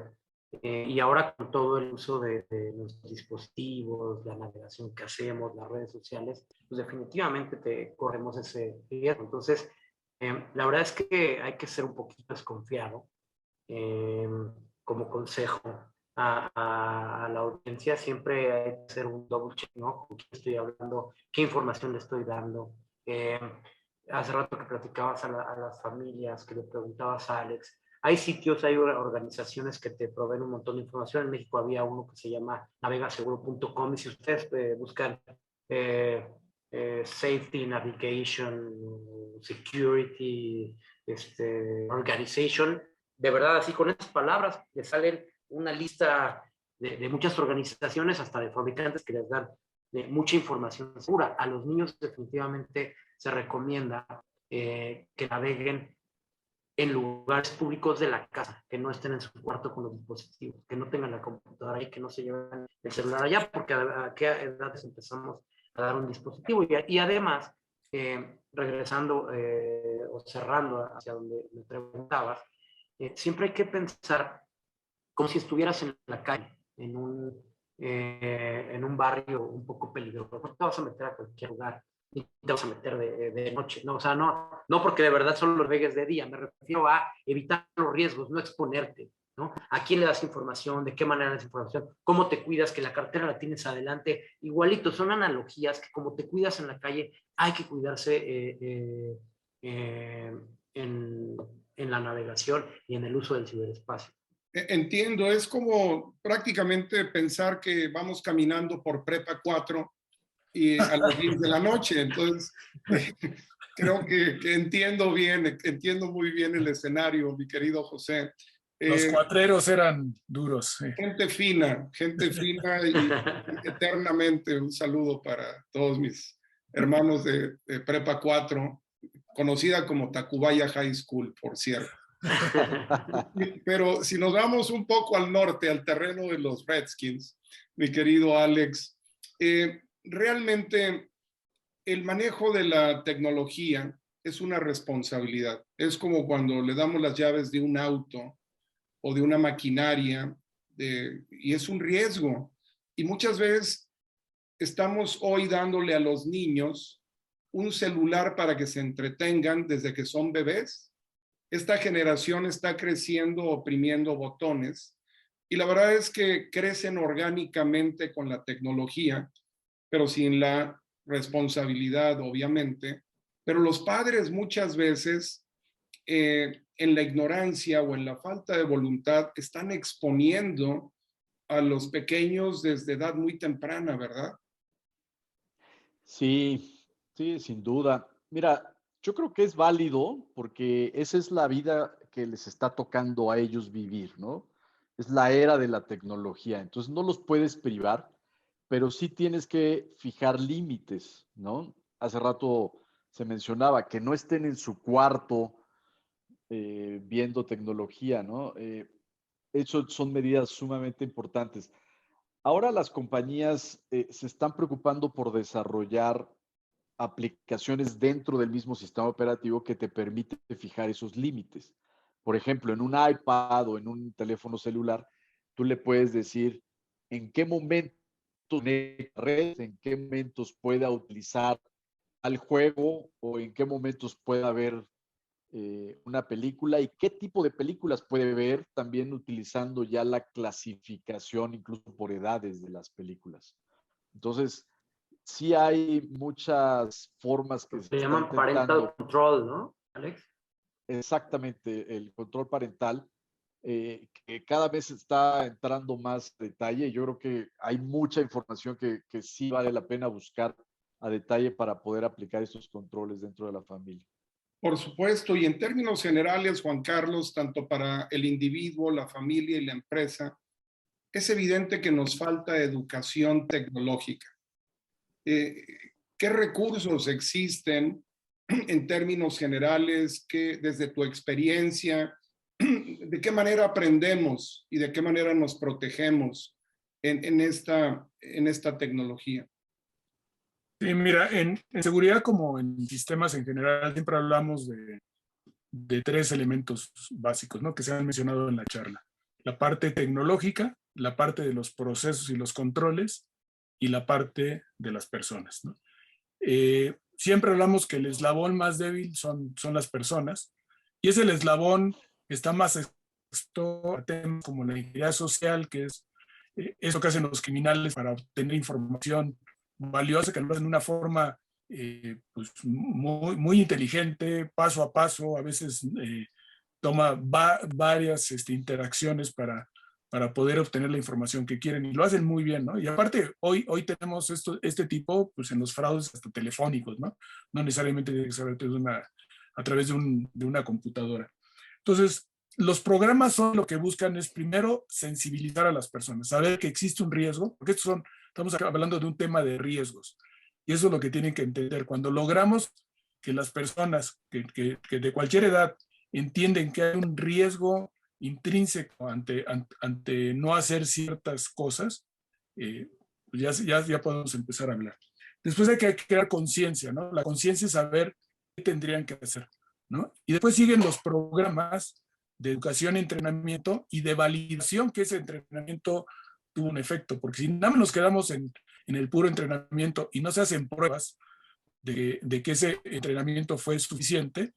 Y ahora con todo el uso de nuestros dispositivos, la navegación que hacemos, las redes sociales, pues definitivamente corremos ese riesgo. Entonces, la verdad es que hay que ser un poquito desconfiado. Como consejo a la audiencia, siempre hay que hacer un double check, ¿no? ¿Con quién estoy hablando? ¿Qué información le estoy dando? Hace rato que platicabas a las familias, que le preguntabas a Alex, hay sitios, hay organizaciones que te proveen un montón de información. En México había uno que se llama navegaseguro.com, y si ustedes buscan Safety, Navigation, Security, Organization, de verdad, así con esas palabras, les salen una lista de muchas organizaciones, hasta de fabricantes, que les dan mucha información segura. A los niños definitivamente se recomienda que naveguen en lugares públicos de la casa, que no estén en su cuarto con los dispositivos, que no tengan la computadora ahí, que no se lleven el celular allá, porque a qué edades empezamos a dar un dispositivo. Y además, regresando o cerrando hacia donde me preguntabas, siempre hay que pensar como si estuvieras en la calle, en un barrio un poco peligroso. No te vas a meter a cualquier lugar, ni te vas a meter de noche, ¿no? O sea, no porque de verdad solo lo navegues de día, me refiero a evitar los riesgos, no exponerte, ¿no? ¿A quién le das información? ¿De qué manera das información? ¿Cómo te cuidas? Que la cartera la tienes adelante. Igualito, son analogías que como te cuidas en la calle, hay que cuidarse en la navegación y en el uso del ciberespacio.
Entiendo, es como prácticamente pensar que vamos caminando por Prepa 4 y a las 10 de la noche. Entonces, creo que entiendo muy bien el escenario, mi querido José.
Los cuatreros eran duros. Sí.
Gente fina y eternamente un saludo para todos mis hermanos de Prepa 4, conocida como Tacubaya High School, por cierto. Pero si nos vamos un poco al norte, al terreno de los Redskins, mi querido Alex, Realmente el manejo de la tecnología es una responsabilidad. Es como cuando le damos las llaves de un auto o de una maquinaria y es un riesgo. Y muchas veces estamos hoy dándole a los niños un celular para que se entretengan desde que son bebés. Esta generación está creciendo oprimiendo botones y la verdad es que crecen orgánicamente con la tecnología, pero sin la responsabilidad, obviamente. Pero los padres muchas veces, en la ignorancia o en la falta de voluntad, están exponiendo a los pequeños desde edad muy temprana, ¿verdad?
Sí, sí, sin duda. Mira, yo creo que es válido porque esa es la vida que les está tocando a ellos vivir, ¿no? Es la era de la tecnología, entonces no los puedes privar, pero sí tienes que fijar límites, ¿no? Hace rato se mencionaba que no estén en su cuarto viendo tecnología, ¿no? Eso son medidas sumamente importantes. Ahora las compañías se están preocupando por desarrollar aplicaciones dentro del mismo sistema operativo que te permite fijar esos límites. Por ejemplo, en un iPad o en un teléfono celular, tú le puedes decir en qué momentos red, en qué momentos pueda utilizar al juego o en qué momentos pueda ver una película y qué tipo de películas puede ver, también utilizando ya la clasificación incluso por edades de las películas. Entonces, sí hay muchas formas que se
Se
está
llaman parental
intentando.
control, ¿no, Alex?
Exactamente, el control parental, que cada vez está entrando más detalle. Yo creo que hay mucha información que sí vale la pena buscar a detalle para poder aplicar estos controles dentro de la familia.
Por supuesto, y en términos generales, Juan Carlos, tanto para el individuo, la familia y la empresa, es evidente que nos falta educación tecnológica. ¿Qué recursos existen en términos generales que desde tu experiencia, de qué manera aprendemos y de qué manera nos protegemos en esta tecnología?
Sí, mira, en seguridad como en sistemas en general, siempre hablamos de tres elementos básicos, ¿no? Que se han mencionado en la charla. La parte tecnológica, la parte de los procesos y los controles y la parte de las personas, ¿no? Siempre hablamos que el eslabón más débil son las personas y es el eslabón que está más expuesto a temas como la ingeniería social, que es eso que hacen los criminales para obtener información valiosa, que lo hacen de una forma pues muy inteligente, paso a paso, a veces toma varias interacciones para poder obtener la información que quieren y lo hacen muy bien, ¿no? Y aparte, hoy tenemos este tipo, pues en los fraudes hasta telefónicos, ¿no? No necesariamente tiene que ser a través de una computadora. Entonces, los programas son lo que buscan es primero sensibilizar a las personas, saber que existe un riesgo, porque estamos hablando de un tema de riesgos. Y eso es lo que tienen que entender. Cuando logramos que las personas que de cualquier edad entienden que hay un riesgo intrínseco ante no hacer ciertas cosas, pues ya podemos empezar a hablar. Después hay que crear conciencia, ¿no? La conciencia es saber qué tendrían que hacer, ¿no? Y después siguen los programas de educación, entrenamiento y de validación que ese entrenamiento tuvo un efecto, porque si nada más nos quedamos en el puro entrenamiento y no se hacen pruebas de que ese entrenamiento fue suficiente,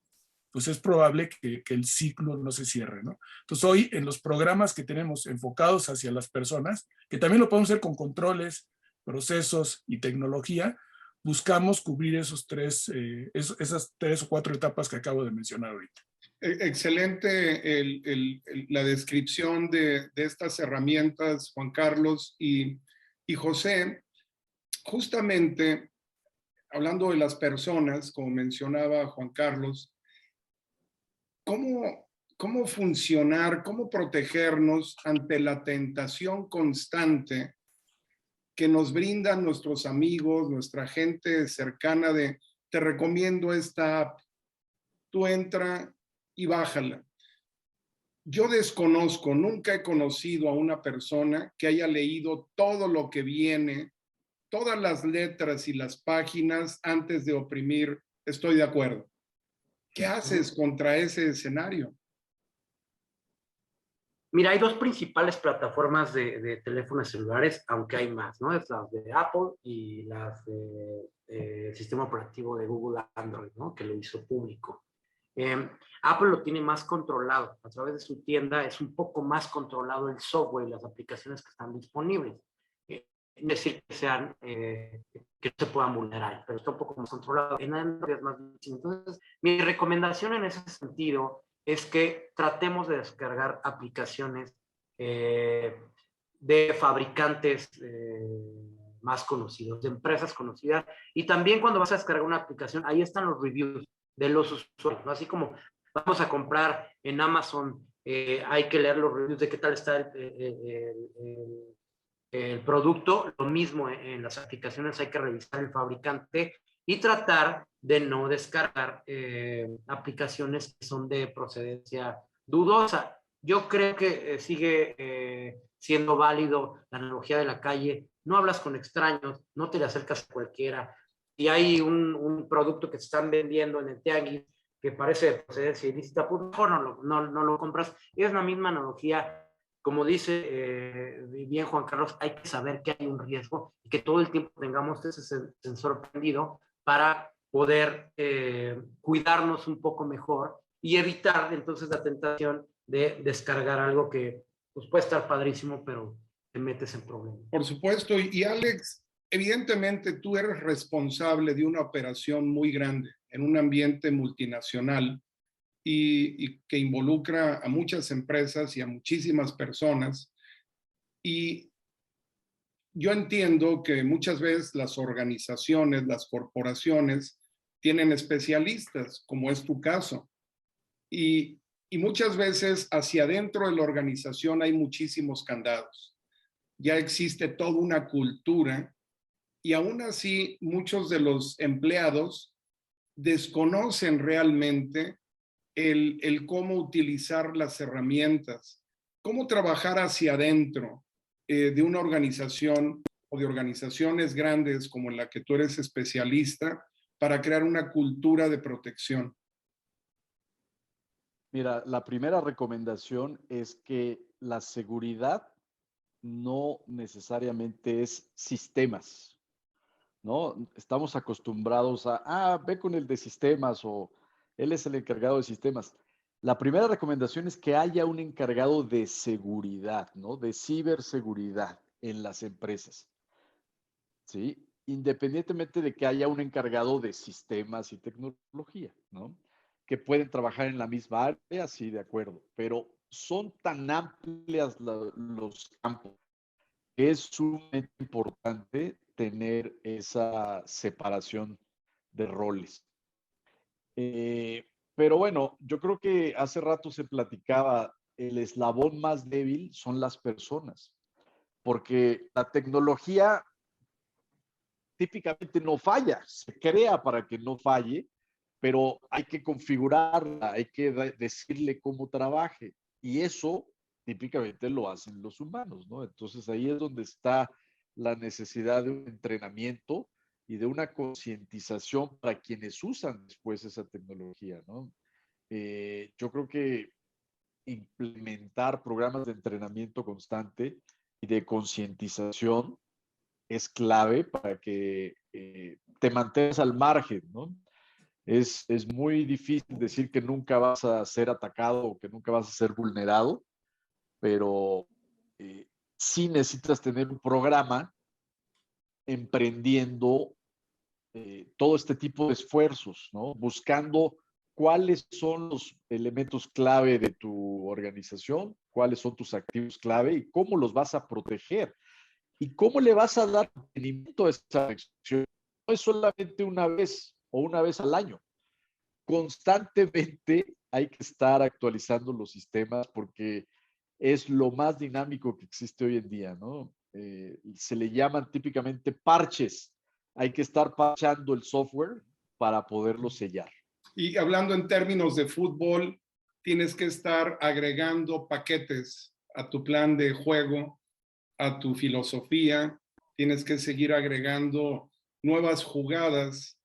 pues es probable que el ciclo no se cierre, ¿no? Entonces hoy en los programas que tenemos enfocados hacia las personas, que también lo podemos hacer con controles, procesos y tecnología, buscamos cubrir esas 3 o 4 etapas que acabo de mencionar ahorita.
Excelente la descripción de estas herramientas, Juan Carlos y José. Justamente hablando de las personas, como mencionaba Juan Carlos, ¿cómo funcionar, cómo protegernos ante la tentación constante que nos brindan nuestros amigos, nuestra gente cercana de, te recomiendo esta app, tú entra y bájala? Yo desconozco, nunca he conocido a una persona que haya leído todo lo que viene todas las letras y las páginas antes de oprimir estoy de acuerdo. ¿Qué haces contra ese escenario?
Mira, hay dos principales plataformas de teléfonos celulares, aunque hay más, ¿no? Es las de Apple y las de sistema operativo de Google Android, ¿no? Que lo hizo público. Apple lo tiene más controlado. A través de su tienda es un poco más controlado el software y las aplicaciones que están disponibles. Es decir, que sean, que se puedan vulnerar, pero está un poco más controlado. En Android es más difícil. Entonces, mi recomendación en ese sentido es que tratemos de descargar aplicaciones de fabricantes más conocidos, de empresas conocidas. Y también cuando vas a descargar una aplicación, ahí están los reviews de los usuarios, ¿no? Así como vamos a comprar en Amazon, hay que leer los reviews de qué tal está el producto. Lo mismo en las aplicaciones, hay que revisar el fabricante y tratar de no descargar aplicaciones que son de procedencia dudosa. Yo creo que sigue siendo válido la analogía de la calle. No hablas con extraños, no te le acercas a cualquiera. Si hay un producto que se están vendiendo en el tianguis que parece de procedencia ilícita, pues mejor no lo compras. Es la misma analogía. Como dice bien Juan Carlos, hay que saber que hay un riesgo y que todo el tiempo tengamos ese sensor prendido para poder cuidarnos un poco mejor y evitar entonces la tentación de descargar algo que pues, puede estar padrísimo, pero te metes en problemas.
Por supuesto, y Alex, evidentemente tú eres responsable de una operación muy grande en un ambiente multinacional y que involucra a muchas empresas y a muchísimas personas. Y yo entiendo que muchas veces las organizaciones, las corporaciones, tienen especialistas, como es tu caso. Y muchas veces hacia adentro de la organización hay muchísimos candados. Ya existe toda una cultura y aún así muchos de los empleados desconocen realmente el cómo utilizar las herramientas, cómo trabajar hacia adentro de una organización o de organizaciones grandes como en la que tú eres especialista para crear una cultura de protección.
Mira, la primera recomendación es que la seguridad no necesariamente es sistemas, ¿no? Estamos acostumbrados a, ve con el de sistemas o él es el encargado de sistemas. La primera recomendación es que haya un encargado de seguridad, ¿no? De ciberseguridad en las empresas, ¿sí? Independientemente de que haya un encargado de sistemas y tecnología, ¿no? Que pueden trabajar en la misma área, sí, de acuerdo, pero son tan amplias los campos que es sumamente importante tener esa separación de roles. Pero bueno, yo creo que hace rato se platicaba, el eslabón más débil son las personas, porque la tecnología típicamente no falla, se crea para que no falle, pero hay que configurarla, hay que decirle cómo trabaje, y eso típicamente lo hacen los humanos, ¿no? Entonces ahí es donde está la necesidad de un entrenamiento y de una concientización para quienes usan después esa tecnología, ¿no? Yo creo que implementar programas de entrenamiento constante y de concientización es clave para que te mantengas al margen, ¿no? Es muy difícil decir que nunca vas a ser atacado o que nunca vas a ser vulnerado, pero sí necesitas tener un programa emprendiendo todo este tipo de esfuerzos, ¿no? Buscando cuáles son los elementos clave de tu organización, cuáles son tus activos clave y cómo los vas a proteger. ¿Y cómo le vas a dar mantenimiento a esa acción? No es solamente una vez o una vez al año. Constantemente hay que estar actualizando los sistemas porque es lo más dinámico que existe hoy en día, ¿no? Se le llaman típicamente parches. Hay que estar parchando el software para poderlo sellar.
Y hablando en términos de fútbol, tienes que estar agregando paquetes a tu plan de juego, a tu filosofía, tienes que seguir agregando nuevas jugadas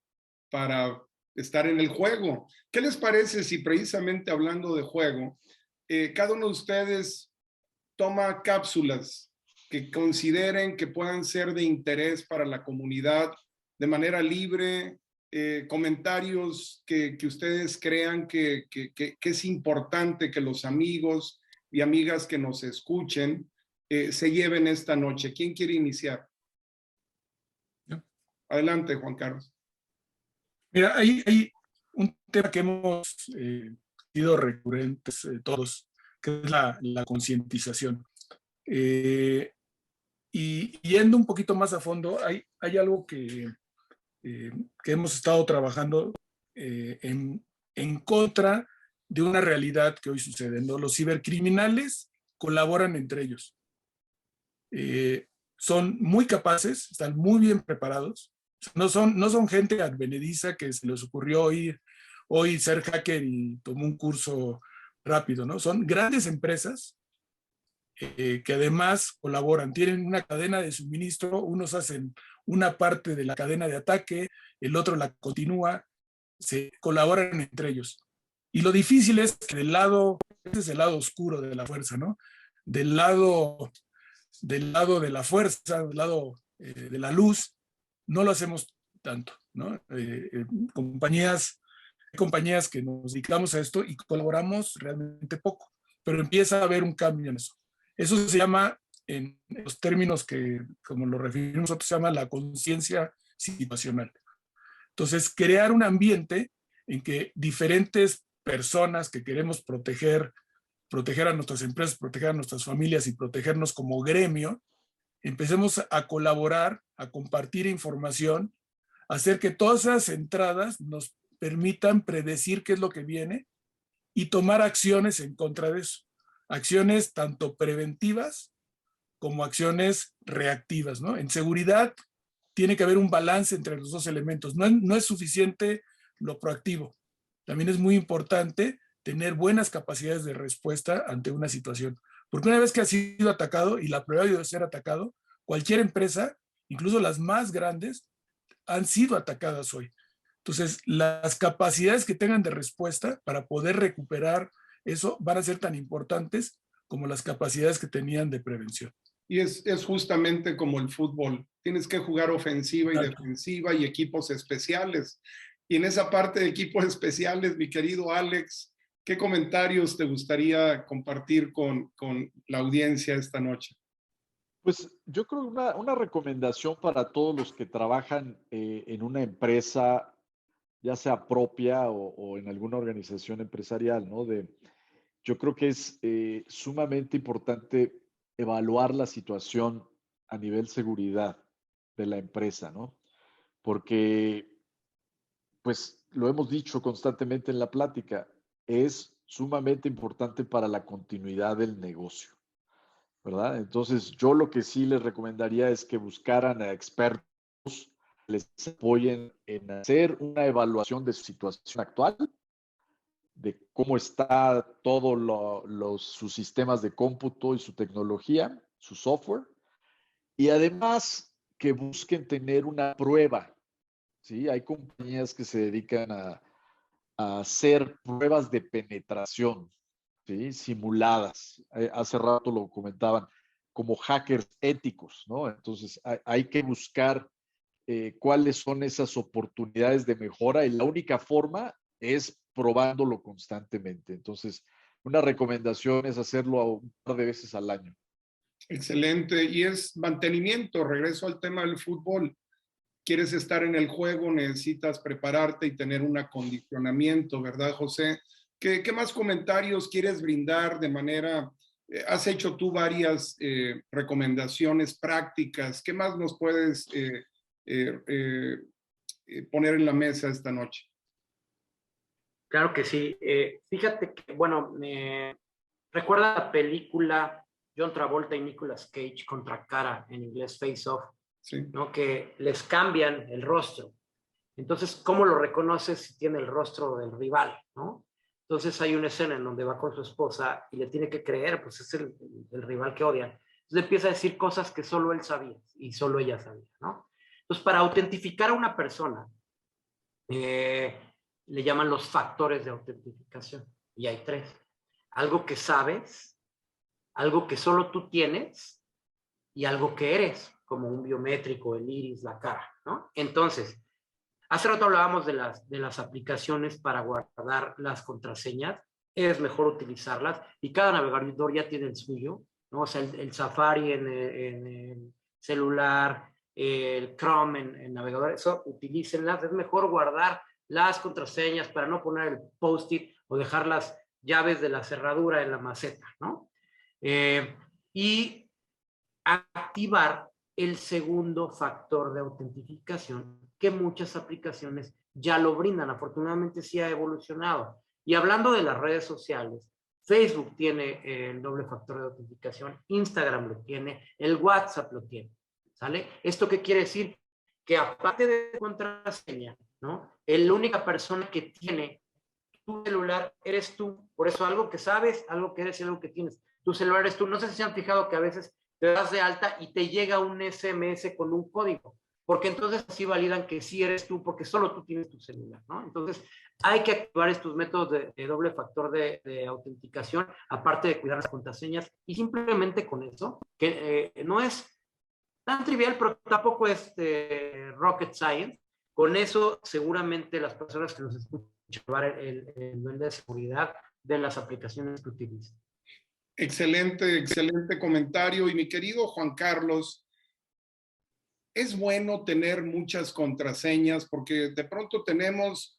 para estar en el juego. ¿Qué les parece si precisamente hablando de juego, cada uno de ustedes toma cápsulas que consideren que puedan ser de interés para la comunidad de manera libre, comentarios que ustedes crean que es importante que los amigos y amigas que nos escuchen se lleven esta noche? ¿Quién quiere iniciar? Adelante, Juan Carlos.
Mira, hay un tema que hemos sido recurrentes todos, que es la concientización. Y yendo un poquito más a fondo, hay algo que hemos estado trabajando en contra de una realidad que hoy sucede, ¿no? Los cibercriminales colaboran entre ellos. Son muy capaces, están muy bien preparados. No son gente advenediza que se les ocurrió hoy ser hacker y tomó un curso rápido, ¿no? Son grandes empresas que además colaboran, tienen una cadena de suministro, unos hacen una parte de la cadena de ataque, el otro la continúa, se colaboran entre ellos. Y lo difícil es que ese es el lado oscuro de la fuerza, ¿no? Del lado de la fuerza, del lado de la luz, no lo hacemos tanto, ¿no? Compañías que nos dedicamos a esto y colaboramos realmente poco, pero empieza a haber un cambio en eso. Eso se llama, en los términos que, como lo referimos nosotros, se llama la conciencia situacional. Entonces, crear un ambiente en que diferentes personas que queremos proteger a nuestras empresas, proteger a nuestras familias y protegernos como gremio, empecemos a colaborar, a compartir información, hacer que todas esas entradas nos permitan predecir qué es lo que viene y tomar acciones en contra de eso. Acciones tanto preventivas como acciones reactivas, ¿no? En seguridad tiene que haber un balance entre los dos elementos. No es suficiente lo proactivo. También es muy importante tener buenas capacidades de respuesta ante una situación. Porque una vez que has sido atacado y la prueba de ser atacado, cualquier empresa, incluso las más grandes, han sido atacadas hoy. Entonces, las capacidades que tengan de respuesta para poder recuperar eso van a ser tan importantes como las capacidades que tenían de prevención.
Y es justamente como el fútbol. Tienes que jugar ofensiva y defensiva y equipos especiales. Y en esa parte de equipos especiales, mi querido Alex, ¿qué comentarios te gustaría compartir con la audiencia esta noche?
Pues yo creo una recomendación para todos los que trabajan en una empresa, ya sea propia o en alguna organización empresarial, ¿no? Yo creo que es sumamente importante evaluar la situación a nivel seguridad de la empresa, ¿no? Porque, pues, lo hemos dicho constantemente en la plática, es sumamente importante para la continuidad del negocio, ¿verdad? Entonces, yo lo que sí les recomendaría es que buscaran a expertos, les apoyen en hacer una evaluación de su situación actual, de cómo está todos sus sistemas de cómputo y su tecnología, su software, y además que busquen tener una prueba, ¿sí? Hay compañías que se dedican a hacer pruebas de penetración, ¿sí? Simuladas. Hace rato lo comentaban, como hackers éticos, ¿no? Entonces hay que buscar cuáles son esas oportunidades de mejora y la única forma es probándolo constantemente. Entonces, una recomendación es hacerlo un par de veces al año.
Excelente. Y es mantenimiento. Regreso al tema del fútbol. Quieres estar en el juego, necesitas prepararte y tener un acondicionamiento, ¿verdad, José? ¿Qué más comentarios quieres brindar de manera... has hecho tú varias recomendaciones prácticas. ¿Qué más nos puedes poner en la mesa esta noche?
Claro que sí. Fíjate que, bueno, recuerda la película John Travolta y Nicolas Cage contra Cara, en inglés Face Off,
sí,
¿no? Que les cambian el rostro. Entonces, ¿cómo lo reconoces si tiene el rostro del rival, ¿no? Entonces hay una escena en donde va con su esposa y le tiene que creer, pues es el rival que odian. Entonces empieza a decir cosas que solo él sabía y solo ella sabía, ¿no? Entonces, para autentificar a una persona, le llaman los factores de autentificación. Y hay 3. Algo que sabes, algo que solo tú tienes y algo que eres, como un biométrico, el iris, la cara, ¿no? Entonces, hace rato hablábamos de las aplicaciones para guardar las contraseñas. Es mejor utilizarlas y cada navegador ya tiene el suyo, ¿no? O sea, el Safari en el celular, el Chrome en navegador, eso utilícenlas. Es mejor guardar las contraseñas para no poner el post-it o dejar las llaves de la cerradura en la maceta, ¿no? Y activar el segundo factor de autentificación, que muchas aplicaciones ya lo brindan. Afortunadamente sí ha evolucionado. Y hablando de las redes sociales, Facebook tiene el doble factor de autentificación, Instagram lo tiene, el WhatsApp lo tiene, ¿sale? ¿Esto qué quiere decir? Que aparte de contraseña, ¿no? La única persona que tiene tu celular eres tú. Por eso algo que sabes, algo que eres y algo que tienes. Tu celular eres tú. No sé si se han fijado que a veces te das de alta y te llega un SMS con un código, porque entonces así validan que sí eres tú, porque solo tú tienes tu celular, ¿no? Entonces hay que activar estos métodos de doble factor de autenticación, aparte de cuidar las contraseñas, y simplemente con eso, que no es tan trivial, pero tampoco es rocket science. Con eso seguramente las personas que nos escuchan llevar el nivel de seguridad de las aplicaciones que utilizan.
Excelente, excelente comentario. Y mi querido Juan Carlos, es bueno tener muchas contraseñas porque de pronto tenemos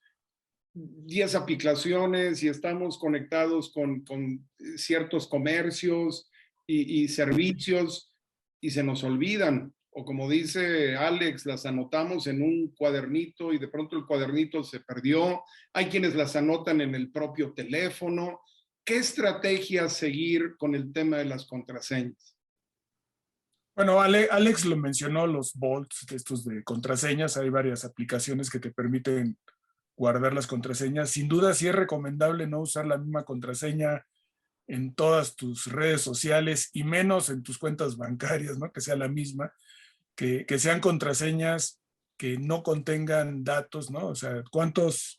10 aplicaciones y estamos conectados con ciertos comercios y servicios y se nos olvidan. O como dice Alex, las anotamos en un cuadernito y de pronto el cuadernito se perdió. Hay quienes las anotan en el propio teléfono. ¿Qué estrategia seguir con el tema de las contraseñas?
Bueno, Alex lo mencionó, los vaults, estos de contraseñas. Hay varias aplicaciones que te permiten guardar las contraseñas. Sin duda sí es recomendable no usar la misma contraseña en todas tus redes sociales y menos en tus cuentas bancarias, ¿no? Que sea la misma, que sean contraseñas que no contengan datos, ¿no? O sea, ¿cuántos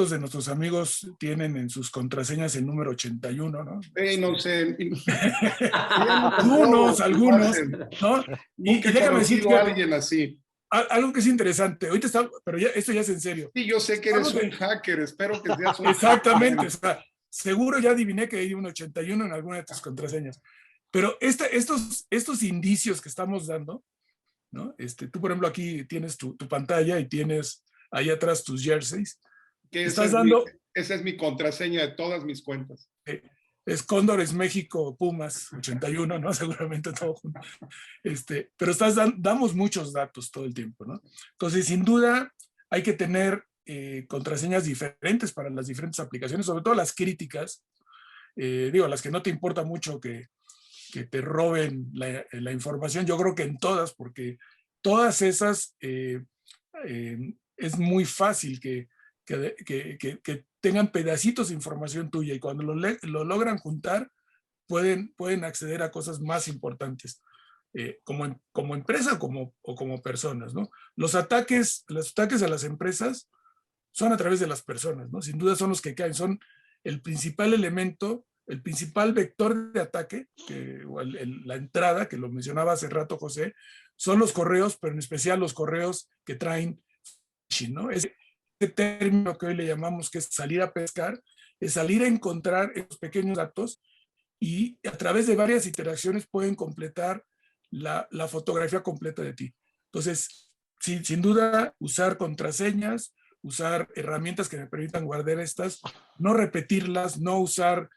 de nuestros amigos tienen en sus contraseñas el número 81, ¿no?
No sé.
algunos, ¿no? Y déjame decir que
alguien así.
Algo que es interesante, ahorita está, pero ya, esto ya es en serio.
Sí, yo sé que eres un hacker, espero que seas un
Exactamente, o sea, seguro ya adiviné que hay un 81 en alguna de tus contraseñas. Pero estos indicios que estamos dando, ¿no? Tú, por ejemplo, aquí tienes tu pantalla y tienes ahí atrás tus jerseys.
Que
estás dando...
esa es mi contraseña de todas mis cuentas.
Es Cóndores México Pumas 81, ¿no? Seguramente todo junto. Pero damos muchos datos todo el tiempo, ¿no? Entonces, sin duda, hay que tener contraseñas diferentes para las diferentes aplicaciones, sobre todo las críticas, las que no te importa mucho que te roben la información. Yo creo que en todas, porque todas esas es muy fácil que tengan pedacitos de información tuya y cuando lo logran juntar pueden acceder a cosas más importantes como empresa o como personas, ¿no? Los ataques a las empresas son a través de las personas, ¿no? Sin duda son los que caen, son el principal elemento, el principal vector de ataque, la entrada, que lo mencionaba hace rato José, son los correos, pero en especial los correos que traen phishing, ¿no? Ese término que hoy le llamamos que es salir a pescar, es salir a encontrar esos pequeños datos y a través de varias interacciones pueden completar la fotografía completa de ti. Entonces, sin duda, usar contraseñas, usar herramientas que me permitan guardar estas, no repetirlas, no usar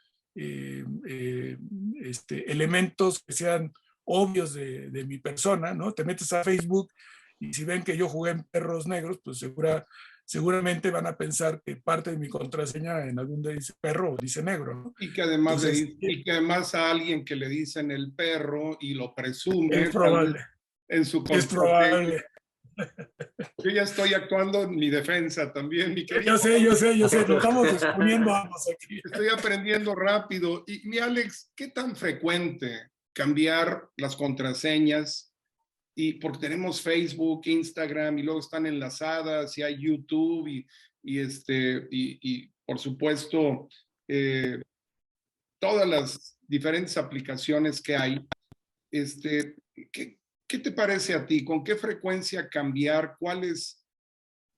elementos que sean obvios de mi persona, ¿no? Te metes a Facebook y si ven que yo jugué en perros negros, pues seguramente van a pensar que parte de mi contraseña en algún día dice perro o dice negro, ¿no?
Y que además a alguien que le dicen el perro y lo presume.
Es probable.
En su
es probable.
Yo ya estoy actuando en mi defensa también, mi querido.
Yo sé, nos estamos exponiendo ambos aquí.
Estoy aprendiendo rápido. Y mi Alex, ¿qué tan frecuente cambiar las contraseñas, y porque tenemos Facebook, Instagram, y luego están enlazadas, y hay YouTube, y por supuesto, todas las diferentes aplicaciones que hay. ¿Qué te parece a ti? ¿Con qué frecuencia cambiar? ¿Cuáles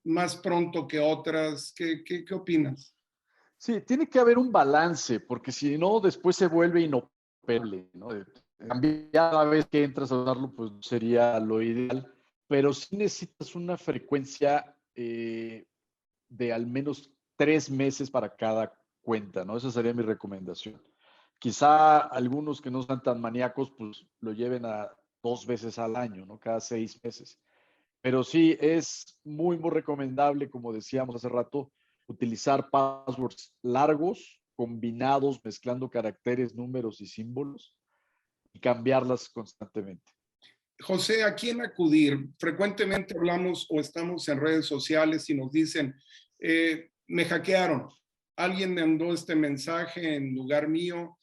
más pronto que otras? ¿Qué opinas?
Sí, tiene que haber un balance, porque si no, después se vuelve inoperable, ¿no? Cambiar cada vez que entras a usarlo, pues sería lo ideal, pero sí necesitas una frecuencia de al menos 3 meses para cada cuenta, ¿no? Esa sería mi recomendación. Quizá algunos que no sean tan maníacos, pues lo lleven a 2 veces al año, ¿no? Cada 6 meses. Pero sí, es muy, muy recomendable, como decíamos hace rato, utilizar passwords largos, combinados, mezclando caracteres, números y símbolos, y cambiarlas constantemente.
José, ¿a quién acudir? Frecuentemente hablamos o estamos en redes sociales y nos dicen, me hackearon, alguien me mandó este mensaje en lugar mío.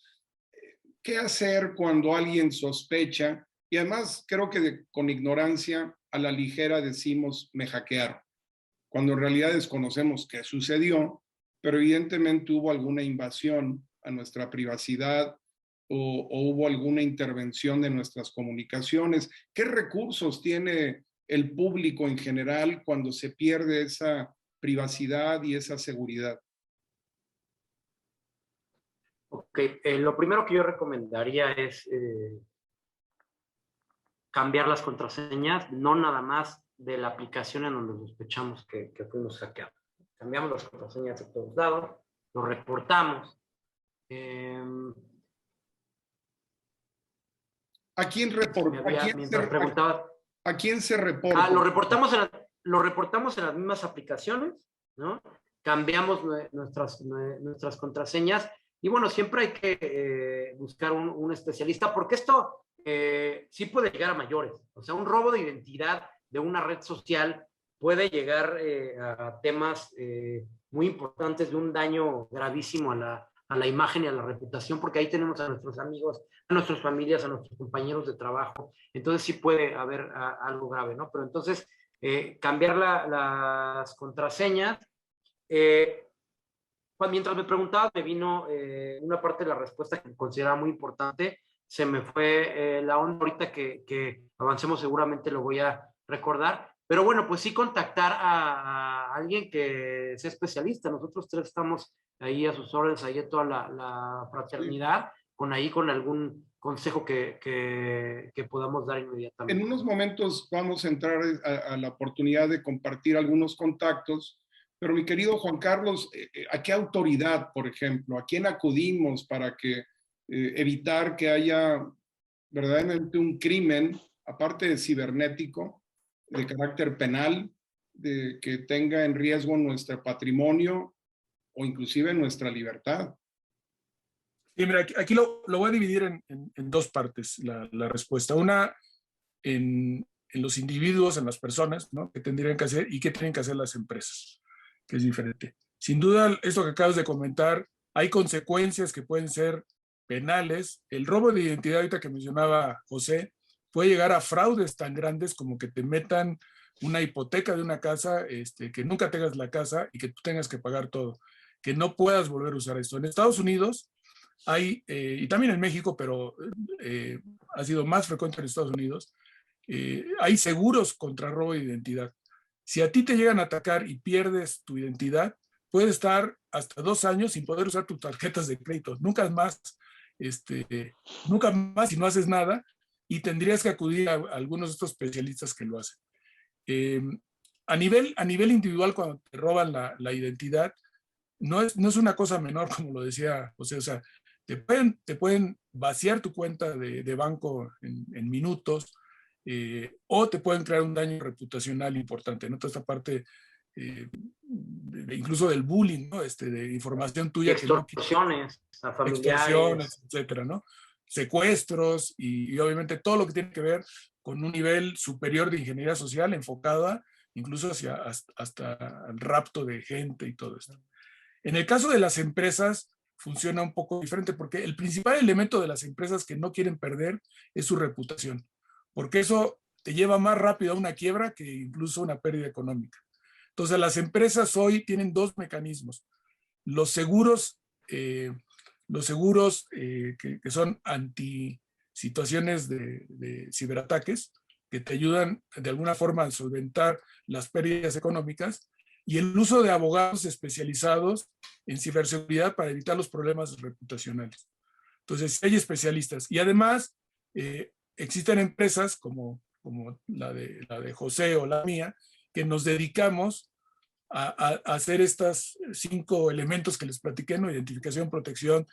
¿Qué hacer cuando alguien sospecha? Y además creo que con ignorancia a la ligera decimos, me hackearon, cuando en realidad desconocemos qué sucedió, pero evidentemente hubo alguna invasión a nuestra privacidad o hubo alguna intervención de nuestras comunicaciones. ¿Qué recursos tiene el público en general cuando se pierde esa privacidad y esa seguridad?
Ok, lo primero que yo recomendaría es cambiar las contraseñas, no nada más de la aplicación en donde sospechamos que fuimos hackeados. Cambiamos las contraseñas de todos lados, lo reportamos.
¿A quién reporta? ¿A quién se reporta?
Lo reportamos en las mismas aplicaciones, ¿no? Cambiamos nuestras contraseñas y bueno, siempre hay que buscar un especialista porque esto sí puede llegar a mayores. O sea, un robo de identidad de una red social puede llegar a temas muy importantes de un daño gravísimo a la imagen y a la reputación, porque ahí tenemos a nuestros amigos, a nuestras familias, a nuestros compañeros de trabajo. Entonces sí puede haber algo grave, ¿no? Pero entonces cambiar las contraseñas. Mientras me preguntaba, me vino una parte de la respuesta que consideraba muy importante. Se me fue la onda ahorita que avancemos, seguramente lo voy a recordar. Pero bueno, pues sí contactar a alguien que sea especialista. Nosotros tres estamos ahí a sus órdenes, ahí a toda la fraternidad, sí, con algún consejo que podamos dar inmediatamente.
En unos momentos vamos a entrar a la oportunidad de compartir algunos contactos, pero mi querido Juan Carlos, ¿a qué autoridad, por ejemplo? ¿A quién acudimos para evitar que haya verdaderamente un crimen, aparte de cibernético, de carácter penal, que tenga en riesgo nuestro patrimonio o inclusive nuestra libertad?
Y mira, aquí lo voy a dividir en dos partes la respuesta. Una, en los individuos, en las personas, ¿no? ¿Qué tendrían que hacer y qué tienen que hacer las empresas? Que es diferente. Sin duda, esto que acabas de comentar, hay consecuencias que pueden ser penales. El robo de identidad, ahorita que mencionaba José, puede llegar a fraudes tan grandes como que te metan una hipoteca de una casa, que nunca tengas la casa y que tú tengas que pagar todo, que no puedas volver a usar esto. En Estados Unidos hay, y también en México, pero ha sido más frecuente en Estados Unidos, hay seguros contra robo de identidad. Si a ti te llegan a atacar y pierdes tu identidad, puedes estar hasta 2 años sin poder usar tus tarjetas de crédito. Nunca más si no haces nada, y tendrías que acudir a algunos de estos especialistas que lo hacen. A nivel individual, cuando te roban la identidad, no es una cosa menor, como lo decía José. O sea, te pueden vaciar tu cuenta de banco en minutos, o te pueden crear un daño reputacional importante, ¿no? Toda esta parte, incluso del bullying, ¿no? De información tuya.
Extorsiones a familiares.
Extorsiones, etcétera, ¿no? Secuestros y obviamente todo lo que tiene que ver con un nivel superior de ingeniería social enfocada incluso hasta el rapto de gente y todo esto. En el caso de las empresas, funciona un poco diferente, porque el principal elemento de las empresas que no quieren perder es su reputación, porque eso te lleva más rápido a una quiebra que incluso una pérdida económica. Entonces, las empresas hoy tienen dos mecanismos. Los seguros, que son anti situaciones de ciberataques, que te ayudan de alguna forma a solventar las pérdidas económicas, y el uso de abogados especializados en ciberseguridad para evitar los problemas reputacionales. Entonces, hay especialistas. Y además, existen empresas como la de José o la mía, que nos dedicamos a hacer estos 5 elementos que les platiqué, ¿no? Identificación, protección,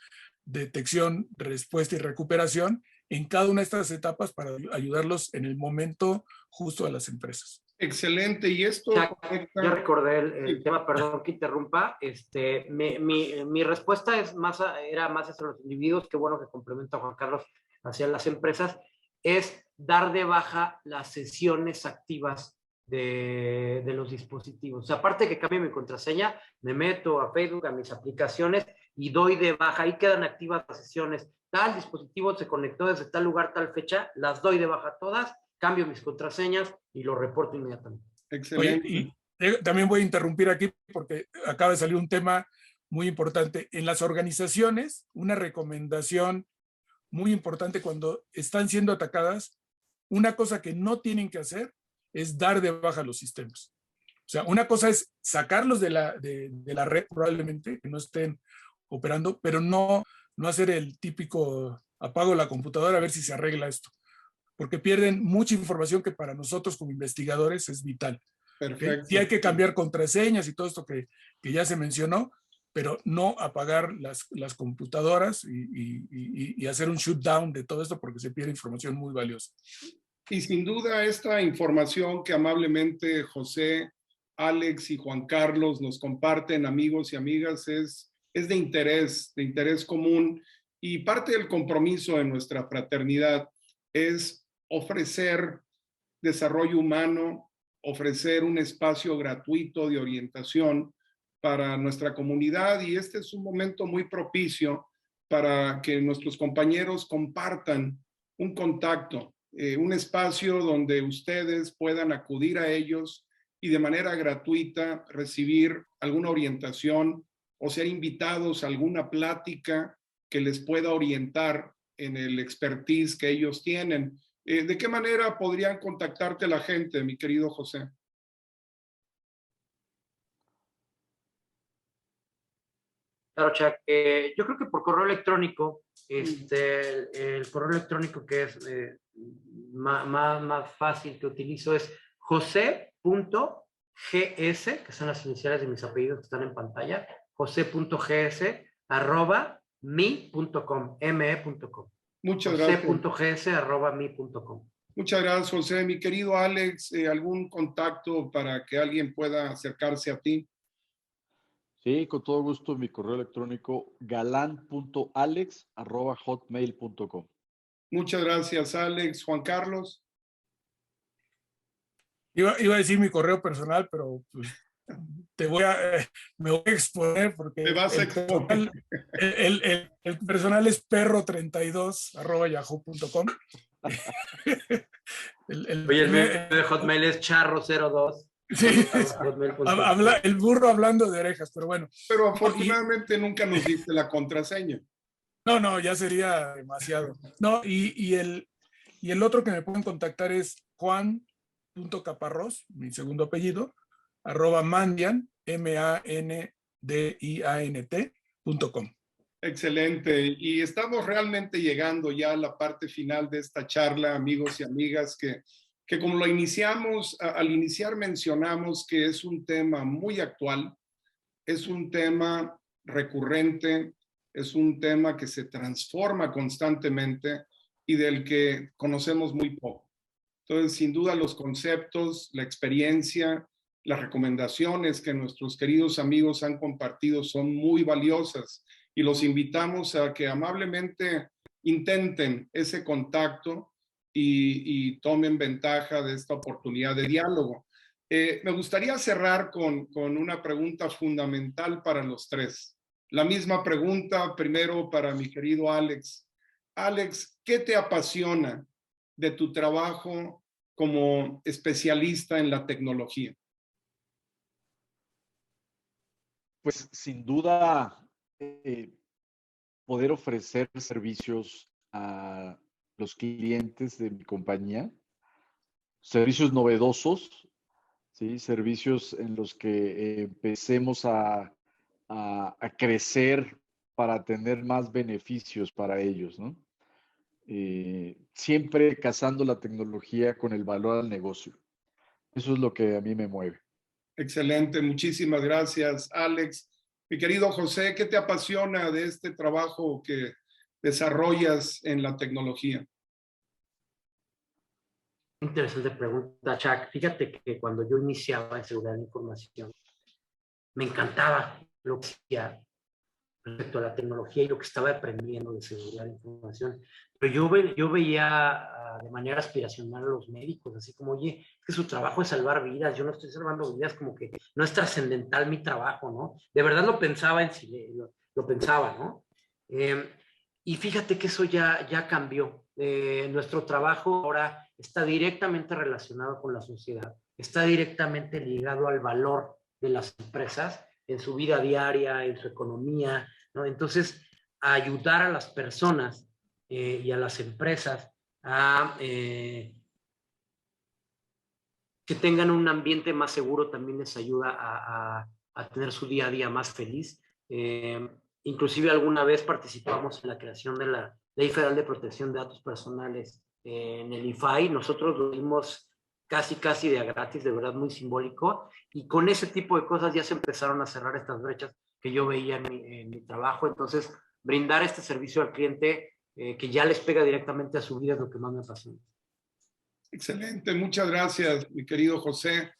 detección, respuesta y recuperación, en cada una de estas etapas para ayudarlos en el momento justo a las empresas.
Excelente. Y esto...
Ya recordé el tema, perdón que interrumpa. Mi respuesta era más hacia los individuos, qué bueno que complementa Juan Carlos hacia las empresas, es dar de baja las sesiones activas de los dispositivos. O sea, aparte de que cambie mi contraseña, me meto a Facebook, a mis aplicaciones y doy de baja. Ahí quedan activas las sesiones. Tal dispositivo se conectó desde tal lugar, tal fecha, las doy de baja todas, cambio mis contraseñas y lo reporto inmediatamente.
Excelente.
Oye, y también voy a interrumpir aquí porque acaba de salir un tema muy importante. En las organizaciones, una recomendación muy importante cuando están siendo atacadas, una cosa que no tienen que hacer es dar de baja los sistemas. O sea, una cosa es sacarlos de la red probablemente, que no estén operando, pero no hacer el típico apago la computadora a ver si se arregla esto, porque pierden mucha información que para nosotros como investigadores es vital.
Perfecto.
¿Okay? Sí hay que cambiar contraseñas y todo esto que ya se mencionó, pero no apagar las computadoras y hacer un shutdown de todo esto porque se pierde información muy valiosa.
Y sin duda esta información que amablemente José, Alex y Juan Carlos nos comparten, amigos y amigas, es de interés común, y parte del compromiso de nuestra fraternidad es ofrecer desarrollo humano, ofrecer un espacio gratuito de orientación para nuestra comunidad, y este es un momento muy propicio para que nuestros compañeros compartan un contacto, un espacio donde ustedes puedan acudir a ellos y de manera gratuita recibir alguna orientación o ser invitados a alguna plática que les pueda orientar en el expertise que ellos tienen. ¿De qué manera podrían contactarte la gente, mi querido José?
Claro, Chuck. Yo creo que por correo electrónico, el correo electrónico que es más fácil que utilizo es jose.gs, que son las iniciales de mis apellidos que están en pantalla, jose.gs@mi.com, me.com.
Muchas gracias.
jose.gs@mi.com.
Muchas gracias, José. Mi querido Alex, ¿algún contacto para que alguien pueda acercarse a ti?
Sí, con todo gusto, mi correo electrónico galan.alex@hotmail.com.
Muchas gracias, Alex. Juan Carlos.
Iba a decir mi correo personal, pero pues, me voy a exponer porque
Te vas a exponer.
El personal es perro32@yahoo.com.
Oye, el de Hotmail es charro02.
Sí, el burro hablando de orejas, pero bueno.
Pero afortunadamente nunca nos diste la contraseña.
No, ya sería demasiado. No, y el otro que me pueden contactar es juan.caparrós, mi segundo apellido, @mandiant, mandiant.com.
Excelente. Y estamos realmente llegando ya a la parte final de esta charla, amigos y amigas, que como lo iniciamos, al iniciar mencionamos que es un tema muy actual, es un tema recurrente, es un tema que se transforma constantemente y del que conocemos muy poco. Entonces, sin duda, los conceptos, la experiencia, las recomendaciones que nuestros queridos amigos han compartido son muy valiosas, y los invitamos a que amablemente intenten ese contacto y tomen ventaja de esta oportunidad de diálogo. Me gustaría cerrar con una pregunta fundamental para los tres. La misma pregunta primero para mi querido Alex. Alex, ¿qué te apasiona de tu trabajo como especialista en la tecnología?
Pues sin duda, poder ofrecer servicios a los clientes de mi compañía, servicios novedosos, ¿sí? Servicios en los que empecemos a crecer para tener más beneficios para ellos, ¿no? Siempre casando la tecnología con el valor al negocio. Eso es lo que a mí me mueve.
Excelente, muchísimas gracias, Alex. Mi querido José, ¿qué te apasiona de este trabajo que desarrollas en la tecnología?
Interesante pregunta, Chuck. Fíjate que cuando yo iniciaba en seguridad de información, me encantaba lo que hacía respecto a la tecnología y lo que estaba aprendiendo de seguridad de información. Pero yo veía de manera aspiracional a los médicos, así como, oye, es que su trabajo es salvar vidas, yo no estoy salvando vidas, como que no es trascendental mi trabajo, ¿no? De verdad lo pensaba en sí, lo pensaba, ¿no? Y fíjate que eso ya cambió. Nuestro trabajo ahora está directamente relacionado con la sociedad, está directamente ligado al valor de las empresas en su vida diaria, en su economía, ¿no? Entonces, ayudar a las personas y a las empresas a que tengan un ambiente más seguro también les ayuda a tener su día a día más feliz. Inclusive alguna vez participamos en la creación de la Ley Federal de Protección de Datos Personales en el IFAI. Nosotros lo dimos casi de a gratis, de verdad muy simbólico, y con ese tipo de cosas ya se empezaron a cerrar estas brechas que yo veía en mi trabajo. Entonces, brindar este servicio al cliente que ya les pega directamente a su vida es lo que más me apasiona.
Excelente, muchas gracias, mi querido José.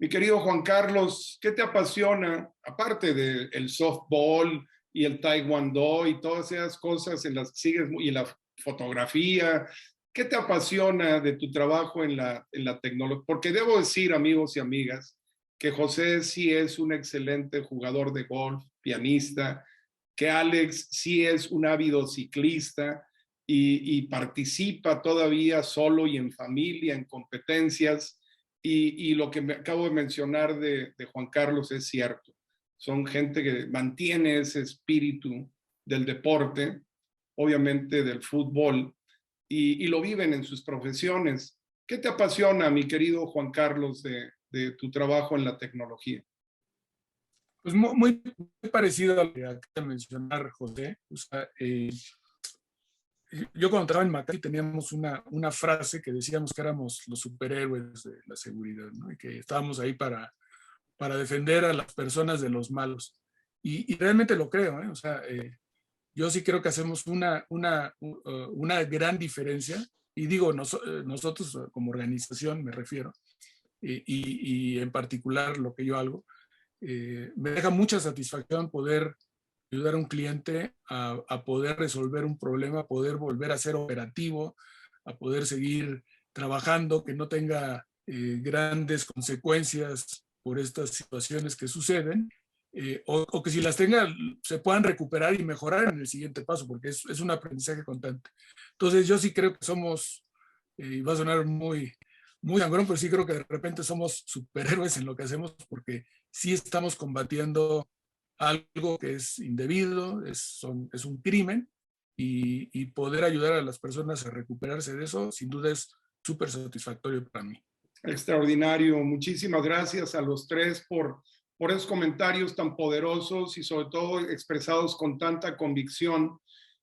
Mi querido Juan Carlos, ¿qué te apasiona, aparte del softball y el taekwondo y todas esas cosas en las que sigues, y la fotografía? ¿Qué te apasiona de tu trabajo en la tecnología? Porque debo decir, amigos y amigas, que José sí es un excelente jugador de golf, pianista, que Alex sí es un ávido ciclista y participa todavía solo y en familia, en competencias. Y lo que me acabo de mencionar de Juan Carlos es cierto. Son gente que mantiene ese espíritu del deporte, obviamente del fútbol, y lo viven en sus profesiones. ¿Qué te apasiona, mi querido Juan Carlos, de tu trabajo en la tecnología?
Pues muy parecido a lo que acaba de mencionar José. O sea, yo cuando trabajaba en McAfee teníamos una frase que decíamos que éramos los superhéroes de la seguridad, ¿no? Y que estábamos ahí para defender a las personas de los malos. Y realmente lo creo, ¿eh? O sea, yo sí creo que hacemos una gran diferencia. Y digo, nosotros como organización me refiero, y en particular lo que yo hago, me deja mucha satisfacción poder ayudar a un cliente a poder resolver un problema, a poder volver a ser operativo, a poder seguir trabajando, que no tenga grandes consecuencias por estas situaciones que suceden, o que si las tenga se puedan recuperar y mejorar en el siguiente paso, porque es un aprendizaje constante. Entonces yo sí creo que somos, y va a sonar muy sangrón, pero sí creo que de repente somos superhéroes en lo que hacemos, porque sí estamos combatiendo algo que es indebido, es un crimen, y poder ayudar a las personas a recuperarse de eso, sin duda es súper satisfactorio para mí.
Extraordinario. Muchísimas gracias a los tres por esos comentarios tan poderosos y sobre todo expresados con tanta convicción.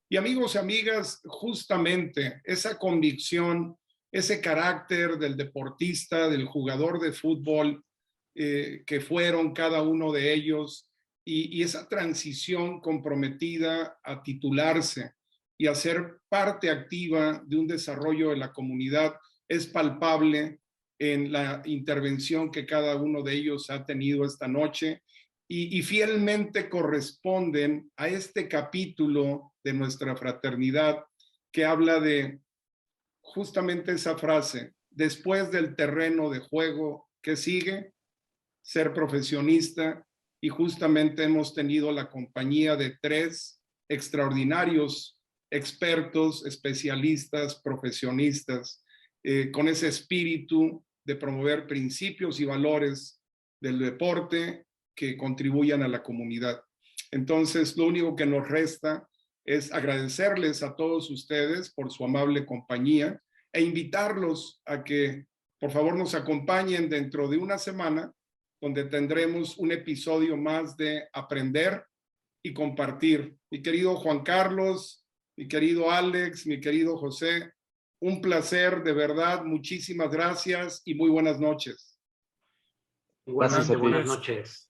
Y amigos y amigas, justamente esa convicción, ese carácter del deportista, del jugador de fútbol que fueron cada uno de ellos, y esa transición comprometida a titularse y a ser parte activa de un desarrollo de la comunidad es palpable en la intervención que cada uno de ellos ha tenido esta noche, y fielmente corresponden a este capítulo de nuestra fraternidad que habla de justamente esa frase: después del terreno de juego, ¿qué sigue? Ser profesionista y justamente hemos tenido la compañía de 3 extraordinarios expertos, especialistas, profesionistas, con ese espíritu de promover principios y valores del deporte que contribuyan a la comunidad. Entonces, lo único que nos resta es agradecerles a todos ustedes por su amable compañía e invitarlos a que, por favor, nos acompañen dentro de una semana, donde tendremos un episodio más de Aprender y Compartir. Mi querido Juan Carlos, mi querido Alex, mi querido José, un placer, de verdad. Muchísimas gracias y muy buenas noches.
Igualmente,
Gracias a ti.
buenas noches.